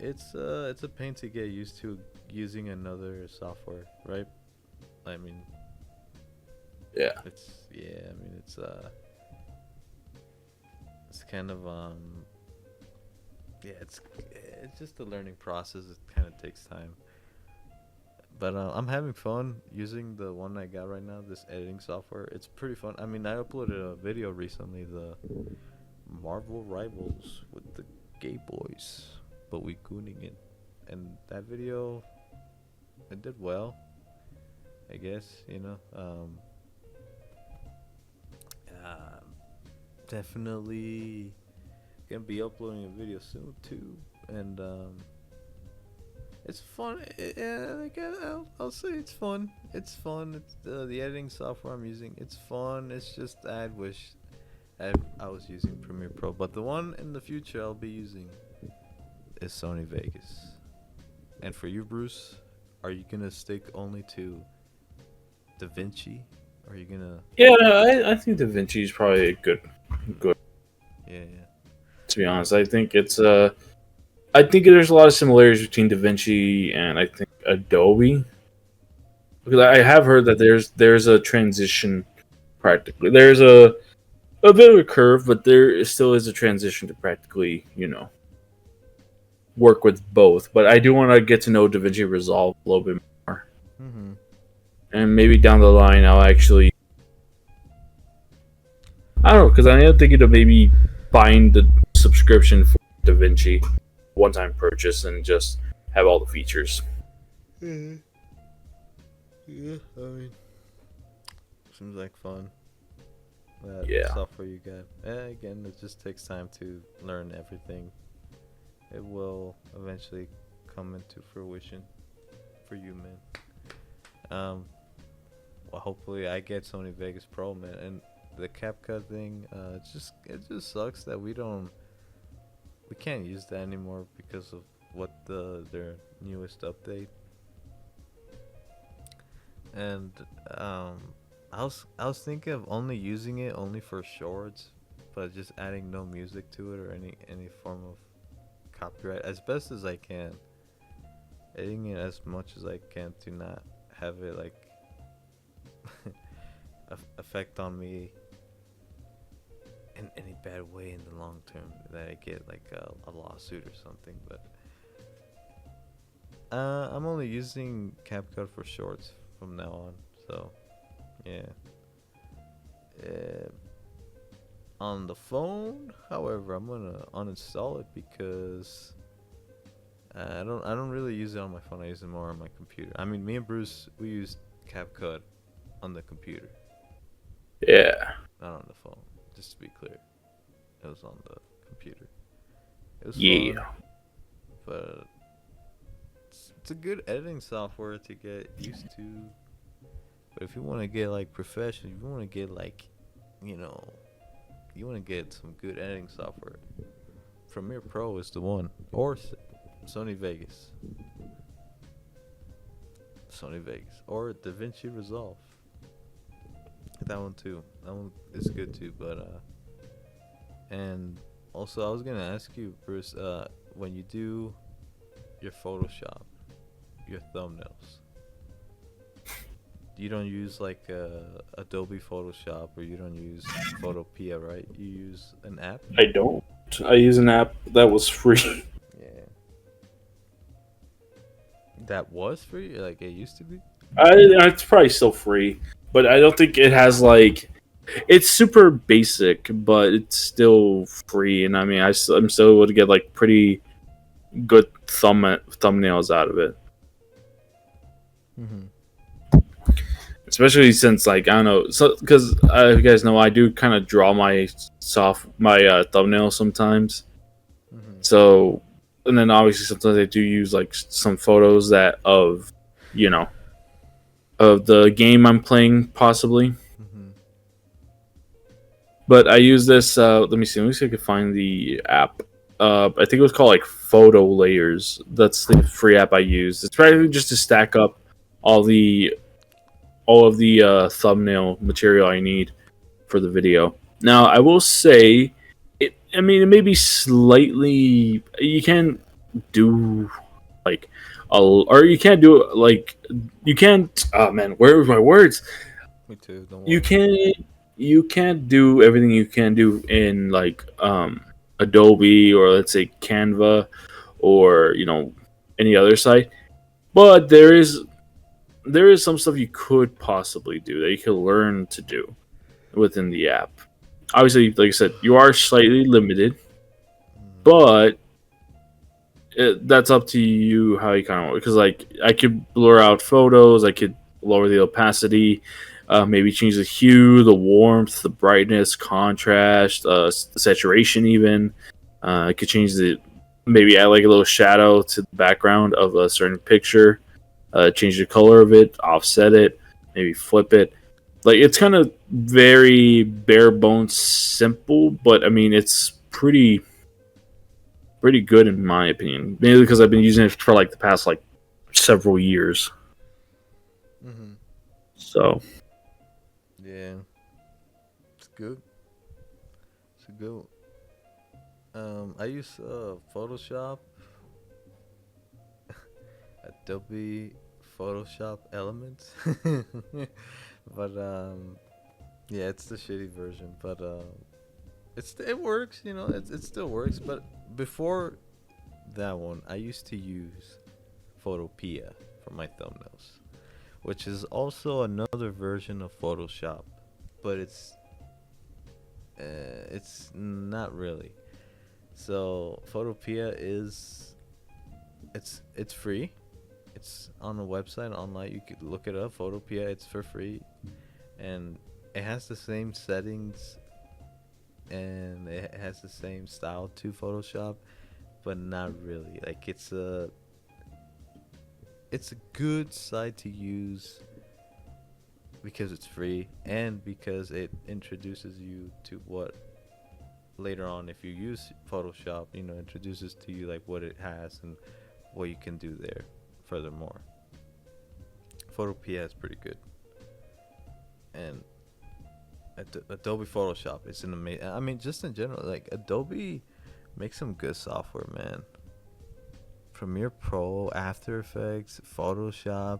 it's a pain to get used to using another software, right? I mean, yeah, it's kind of yeah, it's just a learning process. It kind of takes time, but I'm having fun using the one I got right now. This editing software, it's pretty fun. I mean, I uploaded a video recently, the Marvel Rivals with the gay boys, but we gooning it, and that video, it did well, I guess. Uh, Definitely gonna be uploading a video soon too, and it's fun. I'll say it's fun. It's fun. It's the editing software I'm using. It's fun. It's just I wish I was using Premiere Pro, but the one in the future I'll be using is Sony Vegas. And for you, Bruce, are you gonna stick only to DaVinci? Or are you gonna? yeah. I think DaVinci is probably a good. Yeah, yeah. To be honest, I think I think there's a lot of similarities between DaVinci and I think Adobe, because I have heard that there's a transition practically. There's a bit of a curve, but still is a transition to practically, work with both. But I do want to get to know DaVinci Resolve a little bit more, Mm-hmm. and maybe down the line I'll actually, I don't know, because I am thinking of maybe buying the subscription for DaVinci, one-time purchase, and just have all the features. Mm-hmm. Yeah, I mean, seems like fun. That Yeah, software you got. Again, it just takes time to learn everything. It will eventually come into fruition for you, man. Well, hopefully I get Sony Vegas Pro, man, and the CapCut thing. It just sucks that we can't use that anymore because of what their newest update. And I was thinking of only using it only for shorts, but just adding no music to it or any form of copyright as best as I can. Editing it as much as I can to not have it like affect on me in any bad way in the long term, that I get like a lawsuit or something. But I'm only using CapCut for shorts from now on. So yeah. Uh, on the phone. However, I'm gonna uninstall it because I don't really use it on my phone. I use it more on my computer. I mean, me and Bruce, we used CapCut on the computer, Yeah. not on the phone. Just to be clear, it was on the computer. It was Yeah. fun, but it's a good editing software to get used to. But if you want to get like professional, if you want to get like, you know, you want to get some good editing software, Premiere Pro is the one, or Sony Vegas. Sony Vegas or DaVinci Resolve. That one too. That one is good too. But and also I was gonna ask you, Bruce, when you do your Photoshop, your thumbnails, you don't use like Adobe Photoshop or you don't use Photopea, right? You use an app. I don't. I use an app that was free. Yeah. That was free, like it used to be. It's probably still free, but I don't think it has like. It's super basic, but it's still free, and I mean, I'm still able to get like pretty good thumbnails out of it. Mm-hmm. Especially since, like, I don't know, so because you guys know, I do kind of draw my thumbnails sometimes. Mm-hmm. So, and then obviously sometimes I do use like some photos you know, of the game I'm playing possibly. Mm-hmm. But I use this. Let me see. Let me see if I can find the app. I think it was called like Photo Layers. That's the free app I use. It's probably just to stack up all of the thumbnail material I need for the video. Now, I will say, I mean, it may be slightly. You can do like, or you can't do it like you can't. Oh man, where are my words? Me too. Don't You worry. can't do everything you can do in like Adobe or let's say Canva or any other site, but there is some stuff you could possibly do that you could learn to do within the app. Obviously, like I said, you are slightly limited, but that's up to you how you kind of, because like I could blur out photos, I could lower the opacity, maybe change the hue, the warmth, the brightness, contrast, saturation, even. I could change maybe add like a little shadow to the background of a certain picture, change the color of it, offset it, maybe flip it. Like, it's kind of very bare bones simple, but I mean, it's pretty good in my opinion. Mainly because I've been using it for like the past like several years. Mm-hmm. So Yeah, it's good. It's a good. I use Photoshop, Adobe Photoshop Elements, but yeah, it's the shitty version. But it works, it still works. But before that one, I used to use Photopea for my thumbnails, which is also another version of Photoshop, but it's not really. So Photopea it's free. It's on a website online. You could look it up. Photopea. It's for free, and it has the same settings, and it has the same style to Photoshop, but not really. Like, it's a good site to use because it's free and because it introduces you to what later on, if you use Photoshop, introduces to you like what it has and what you can do there furthermore. Photopea is pretty good, and Adobe Photoshop is an amazing. I mean, just in general, like Adobe makes some good software, man. Premiere Pro, After Effects, Photoshop,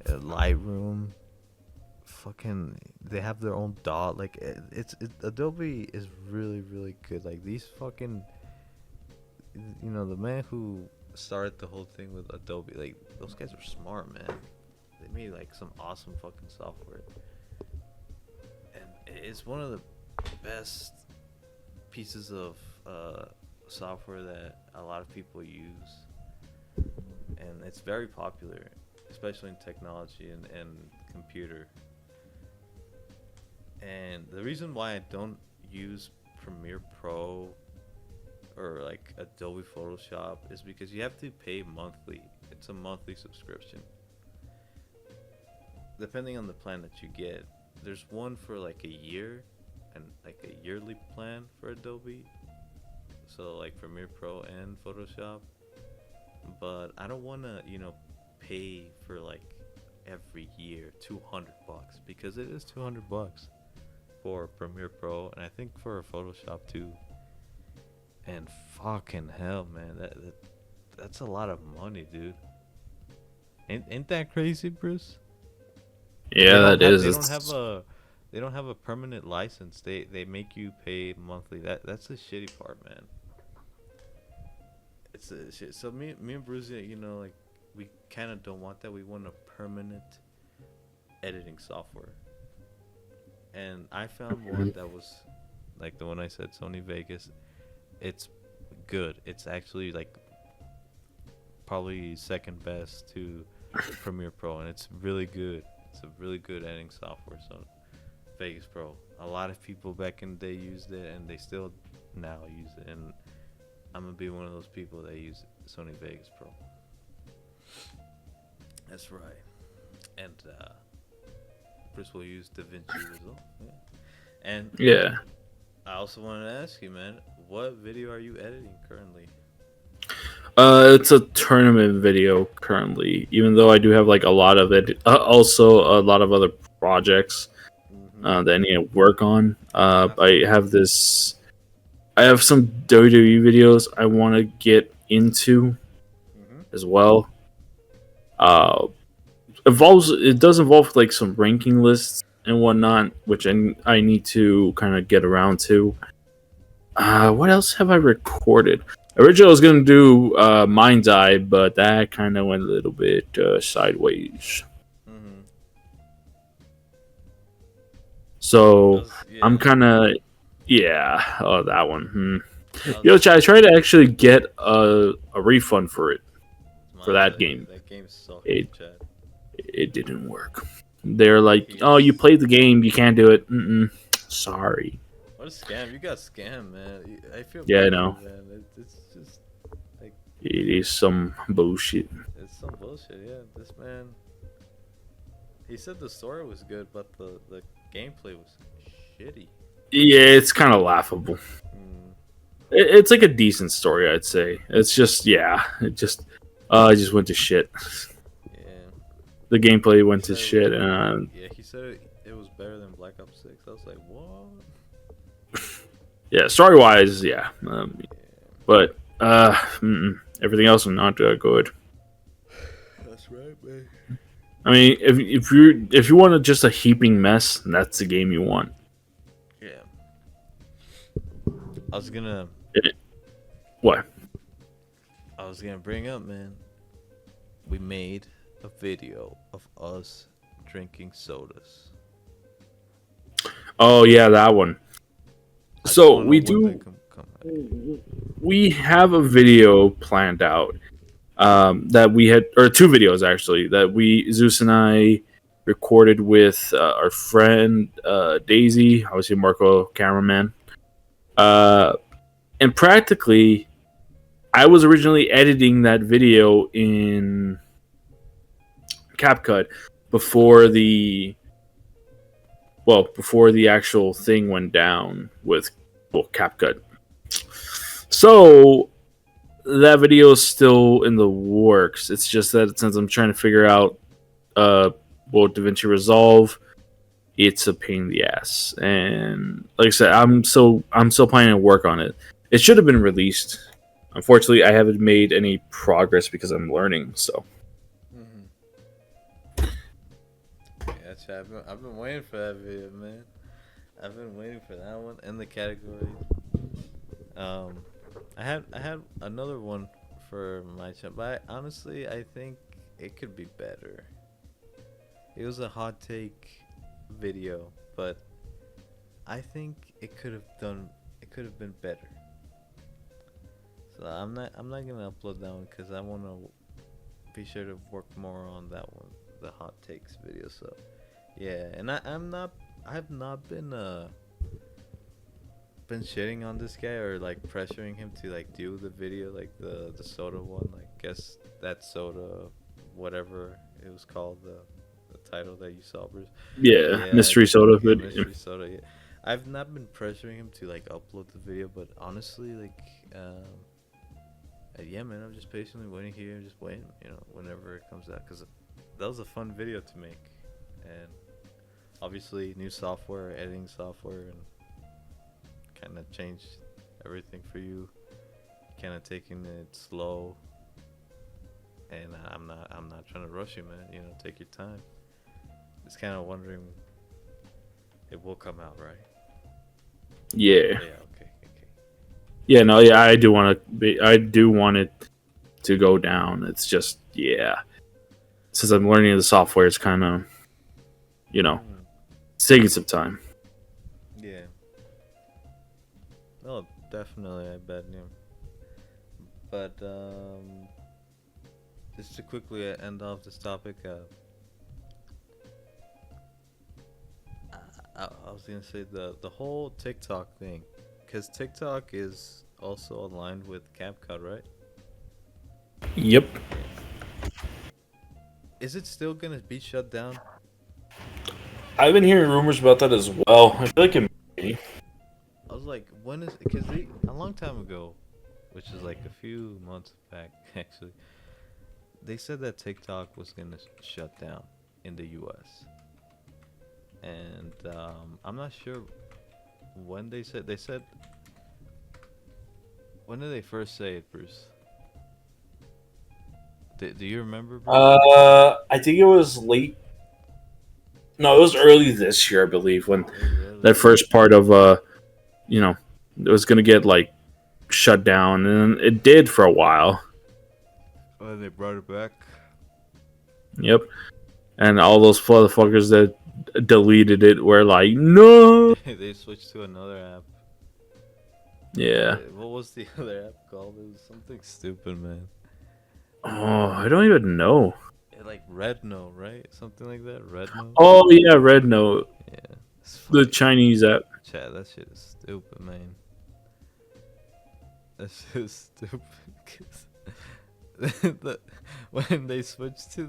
Lightroom. Fucking, they have their own dot. Like, Adobe is really, really good. Like, these fucking, the man who started the whole thing with Adobe, like, those guys are smart, man. They made like some awesome fucking software, and it's one of the best pieces of software that a lot of people use, and it's very popular, especially in technology and computer. And the reason why I don't use Premiere Pro or like Adobe Photoshop is because you have to pay monthly. It's a monthly subscription. Depending on the plan that you get, there's one for like a year and like a yearly plan for Adobe. So like Premiere Pro and Photoshop. But I don't want to, pay for like every year $200 because it is $200 for Premiere Pro, and I think for Photoshop too. And fucking hell, man, that's a lot of money, dude. Ain't that crazy, Bruce? Yeah, that is. They don't have a permanent license. They make you pay monthly. That's the shitty part, man. It's a shit. So me and Bruce, like we kind of don't want that. We want a permanent editing software. And I found one that was like the one I said, Sony Vegas. It's good. It's actually like probably second best to Premiere Pro, and it's really good. It's a really good editing software. So Vegas Pro. A lot of people back in the day used it, and they still now use it. And I'm gonna be one of those people that use Sony Vegas Pro. That's right. And Chris will use DaVinci Resolve. Yeah. And Yeah. I also wanted to ask you, man, what video are you editing currently? It's a tournament video currently, even though I do have like a lot of it, also a lot of other projects that I need to work on. I have some WWE videos I want to get into as well. It does involve like some ranking lists and whatnot, which I need to kind of get around to. What else have I recorded? Originally, I was gonna do Mind's Eye, but that kind of went a little bit sideways. So I'm kind of that one. I tried to actually get a refund for it for that game. That game sucked. It didn't work. They're like, "Oh, you played the game, you can't do it." Sorry. What a scam! You got scammed, man. I feel Yeah, bad I know. for you, man. It's just like It is some bullshit. it's some bullshit. Yeah, this man. He said the story was good, but the gameplay was shitty. Yeah, it's kind of laughable. It's like a decent story, I'd say. It's just it just went to shit. Yeah. The gameplay went to shit. He said it was better than Black Ops 6. I was like, what? Yeah, story wise, yeah. But everything else was not good. That's right, man. I mean, if you want just a heaping mess, that's the game you want. Yeah. I was gonna. What? I was gonna bring up, man. We made a video of us drinking sodas. Oh yeah, that one. So we do. We have a video planned out that we had, or two videos actually, that Zeus and I recorded with our friend Daisy, obviously Marco, cameraman. And practically, I was originally editing that video in CapCut before the actual thing went down with CapCut. So that video is still in the works. It's just that since I'm trying to figure out DaVinci Resolve, it's a pain in the ass. And like I said, I'm still planning to work on it. It should have been released. Unfortunately, I haven't made any progress because I'm learning. So. Yeah, I've been waiting for that video, man. I've been waiting for that one in the category. I had another one for my channel, but honestly, I think it could be better. It was a hot take video, but I think it could have could have been better. So I'm not gonna upload that one because I wanna be sure to work more on that one, the hot takes video. So yeah, and I've not been shitting on this guy or like pressuring him to like do the video, like the soda one, like guess that soda, whatever it was called, the title that you saw, Bruce. Yeah, Yeah, mystery soda yeah, video. mystery soda. Yeah, I've not been pressuring him to like upload the video, but honestly, like, yeah, man, I'm just patiently waiting here, just waiting, whenever it comes out, cause that was a fun video to make, and obviously new software, editing software, and kind of changed everything for you. Kind of taking it slow, and I'm not trying to rush you, man. Take your time. Just kind of wondering, it will come out, right? Yeah. Yeah. Okay. Yeah. No. Yeah. I do want to be. I do want it to go down. It's just Since I'm learning the software, it's kind of, it's taking some time. Yeah. Oh, definitely. I bet. But just to quickly end off this topic, I was gonna say the whole TikTok thing, because TikTok is also aligned with CapCut, right? Yep. Is it still gonna be shut down? I've been hearing rumors about that as well. I feel like it may be. I was like, when is? Because a long time ago, which is like a few months back, actually, they said that TikTok was gonna shut down in the U.S. And I'm not sure when they said. They said, when did they first say it, Bruce? Do you remember, Bruce? I think it was late. No, it was early this year, I believe, when that first part of it was gonna get like shut down, and it did for a while. Oh, they brought it back. Yep. And all those motherfuckers that deleted it were like, no. They switched to another app. Yeah. What was the other app called? It was something stupid, man. Oh, I don't even know. Like Red Note, right? Something like that. Red Note. Oh yeah, Red Note. Yeah. The Chinese app. Chad, that shit is stupid, man. That shit is stupid. 'Cause when they switched to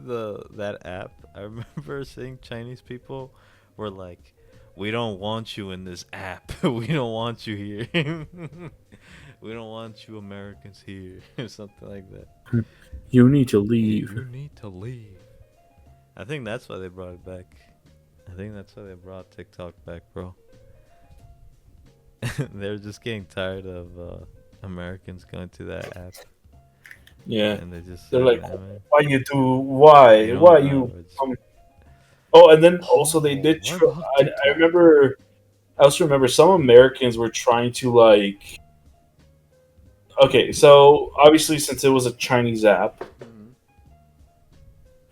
that app, I remember seeing Chinese people were like, "We don't want you in this app. We don't want you here. We don't want you Americans here," or something like that. You need to leave. You need to leave. I think that's why they brought it back. I think that's why they brought TikTok back, bro. They're just getting tired of Americans going to that app. Yeah. And they're like, man, why you do? Why? Why you? Oh, and then also they did. I remember. I also remember some Americans were trying to like. Okay, so obviously, since it was a Chinese app,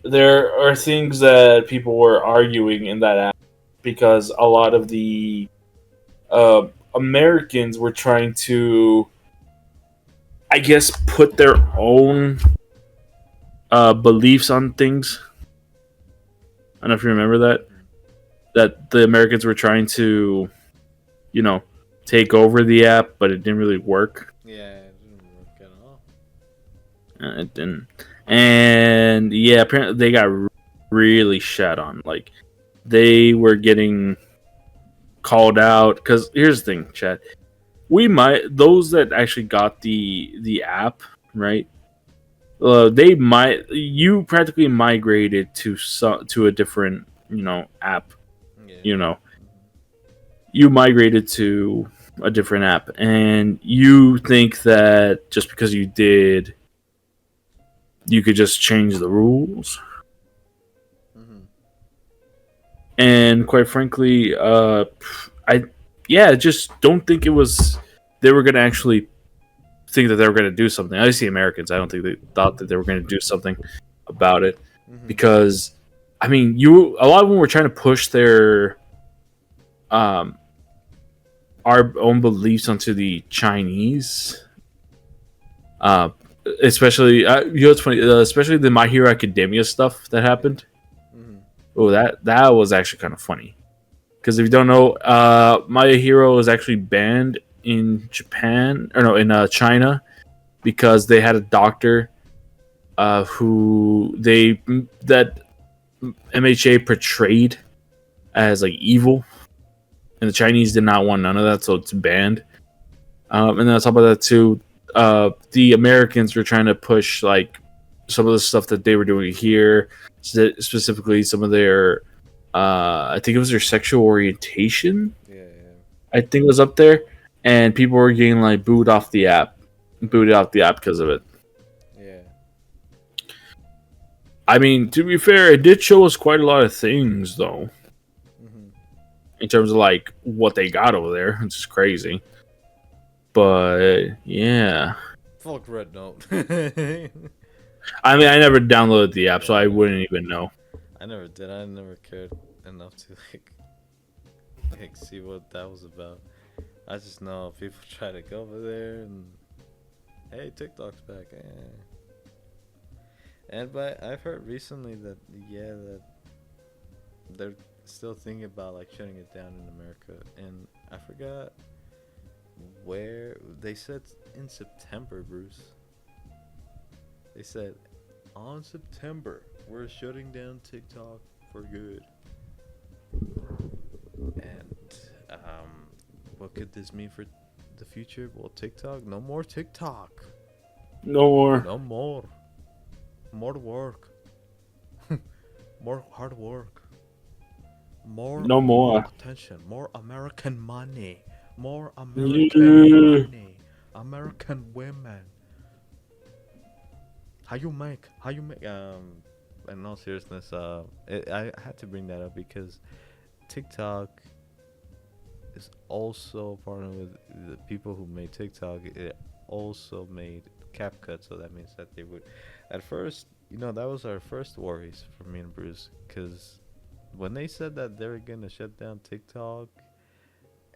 there are things that people were arguing in that app because a lot of the Americans were trying to, I guess, put their own beliefs on things. I don't know if you remember that. That the Americans were trying to, take over the app, but it didn't really work. Yeah, it didn't work at all. It didn't. And yeah, apparently they got really shat on. Like, they were getting called out. Because here's the thing, Chad. Those that actually got the app, right? You practically migrated to a different, app. Yeah. You migrated to a different app, and you think that just because you did, you could just change the rules. And quite frankly, I just don't think they were gonna actually think that they were gonna do something. At least the Americans, I don't think they thought that they were gonna do something about it, because I mean, a lot of them were trying to push their our own beliefs onto the Chinese. Uh, especially you know it's funny, especially the My Hero Academia stuff that happened. Mm-hmm. Oh, that was actually kind of funny. Because if you don't know, My Hero is actually banned in Japan or no, in China because they had a doctor who that MHA portrayed as like evil, and the Chinese did not want none of that, so it's banned. And then on top of that too, the Americans were trying to push like some of the stuff that they were doing here, specifically some of their, I think it was their sexual orientation. Yeah. I think it was up there, and people were getting like booted off the app because of it. Yeah. I mean, to be fair, it did show us quite a lot of things, though, Mm-hmm. in terms of like what they got over there. It's just crazy. But yeah, Fuck Red Note. I mean, I never downloaded the app, so I wouldn't even know. I never did. I never cared enough to like see what that was about. I just know people try to go over there and hey, TikTok's back. But I've heard recently that that they're still thinking about like shutting it down in America, and I forgot where they said in September, Bruce. They said on September we're shutting down TikTok for good. And what could this mean for the future? Well, TikTok, no more TikTok. No more. No more. More work. More hard work. No more. Attention. More American money. More American money. American women. How you make in all seriousness, I had to bring that up because TikTok is also partnered with the people who made TikTok. It also made CapCut, so that means that they would, at first, that was our first worries for me and Bruce, because when they said that they were gonna shut down TikTok,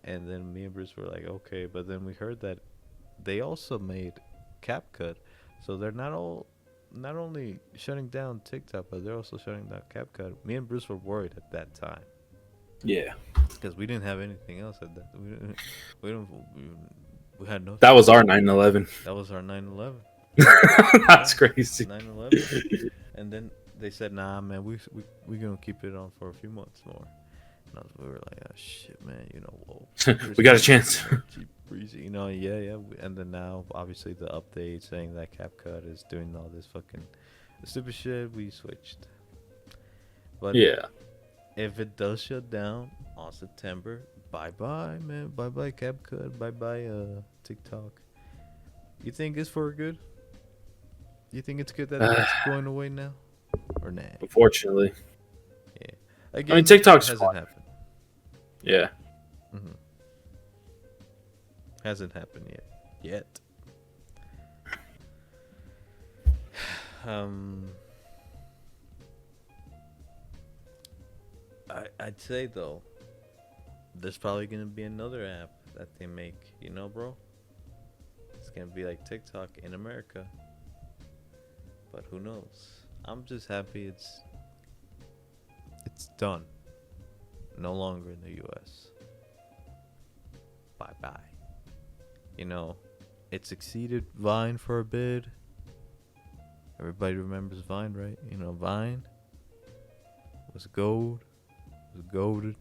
and then me and Bruce were like, okay, but then we heard that they also made CapCut, so they're not only shutting down TikTok, but they're also shutting down CapCut. Me and Bruce were worried at that time. Yeah. Because we didn't have anything else at that. We had no. That was our 9/11. That was our 9/11. That's crazy. 9/11. And then they said, "Nah, man, we gonna keep it on for a few months more." And we were like, "Oh shit, man, whoa." We got a chance. Cheap breezy, yeah. And then now, obviously, the update saying that CapCut is doing all this fucking stupid shit. We switched. But yeah. if it does shut down on September, bye-bye, man. Bye-bye CapCut. Bye-bye TikTok. You think it's for good? You think it's good that it's going away now? Or nah? Unfortunately. Yeah. Again, I mean, TikTok's hasn't happened. Yeah. Mm-hmm. Hasn't happened yet. I'd say though, there's probably gonna be another app that they make, bro. It's gonna be like TikTok in America, but who knows? I'm just happy it's done. No longer in the U.S. Bye bye. It succeeded Vine for a bit. Everybody remembers Vine, right? Vine was gold. Was golded,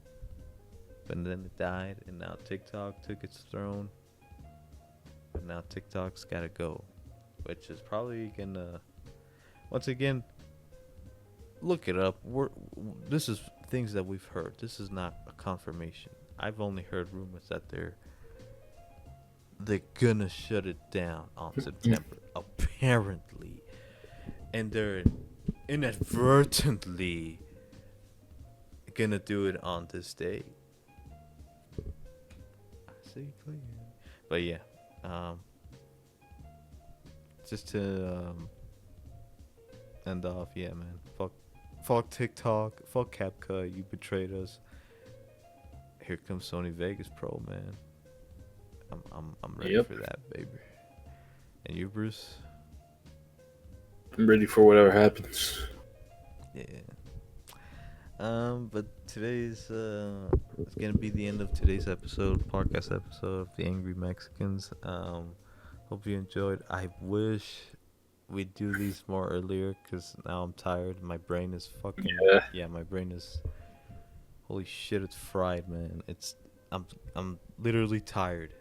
but then it died, and now TikTok took its throne. But now TikTok's gotta go, which is probably gonna, once again, look it up. This is things that we've heard. This is not a confirmation. I've only heard rumors that they're gonna shut it down on September, apparently, and they're inadvertently gonna do it on this day. I see clear. But yeah, just to end off, yeah, man. Fuck TikTok. Fuck CapCut. You betrayed us. Here comes Sony Vegas Pro, man. I'm ready Yep. for that, baby. And you, Bruce? I'm ready for whatever happens. Yeah. But today's it's gonna be the end of today's podcast episode of the Angry Mexicans. Hope you enjoyed. I wish we'd do these more earlier, cause now I'm tired. My brain is fucking my brain is, holy shit, it's fried, man. I'm literally tired.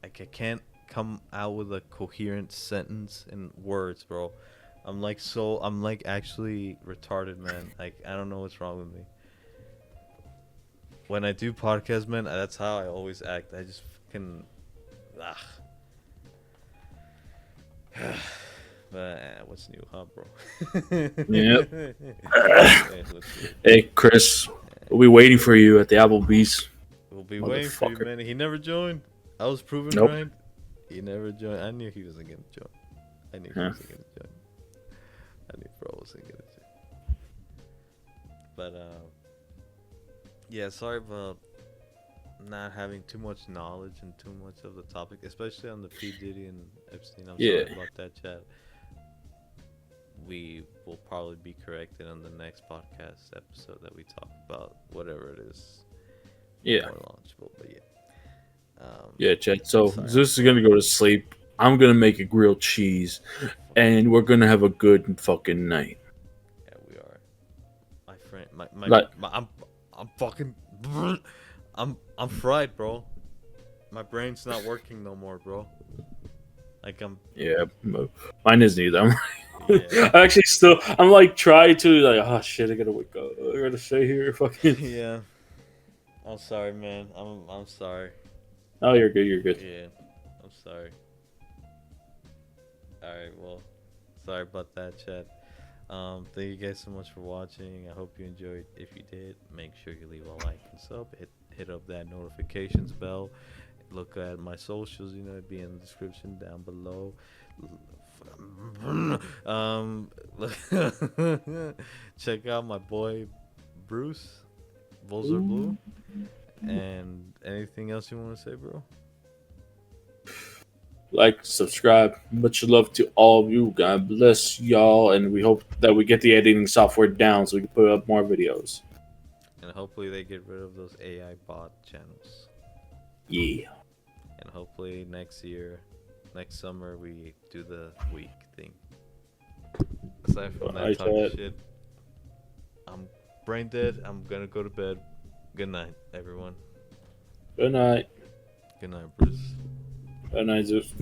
Like I can't come out with a coherent sentence and words, bro. I'm like actually retarded, man. Like I don't know what's wrong with me. When I do podcasts, man, that's how I always act. I just fucking But what's new, huh, bro? Yep. Hey, Chris, we'll be waiting for you at the Applebee's. We'll be waiting for you, man. He never joined. I was proven right. He never joined. I knew he wasn't gonna join. I knew bro wasn't gonna join. But yeah, sorry about not having too much knowledge and too much of the topic, especially on the P. Diddy and Epstein. I'm sorry about that, chat. We will probably be corrected on the next podcast episode that we talk about whatever it is. Yeah. More launchable, but yeah. Yeah, Chad. So Zeus is gonna go to sleep. I'm gonna make a grilled cheese, and we're gonna have a good fucking night. Yeah, we are. My friend, I'm fucking, I'm fried, bro. My brain's not working no more, bro. Like Yeah, mine isn't either. I actually I'm like trying to oh shit, I gotta wake up. I gotta stay here, fucking. Yeah. I'm sorry, man. I'm sorry. Oh, you're good. You're good. Yeah, I'm sorry. Alright, well, sorry about that, chat. Thank you guys so much for watching. I hope you enjoyed. If you did, make sure you leave a like and sub. Hit up that notifications bell. Look at my socials, it'd be in the description down below. Check out my boy Bruce. Bulls are blue. And anything else you want to say, bro? Like, subscribe. Much love to all of you. God bless y'all, and we hope that we get the editing software down so we can put up more videos. And hopefully they get rid of those AI bot channels. Yeah. And hopefully next summer, we do the week thing. Aside from that type of shit, I'm brain dead. I'm gonna go to bed. Good night, everyone. Good night. Good night, Bruce. Good night, Zeus.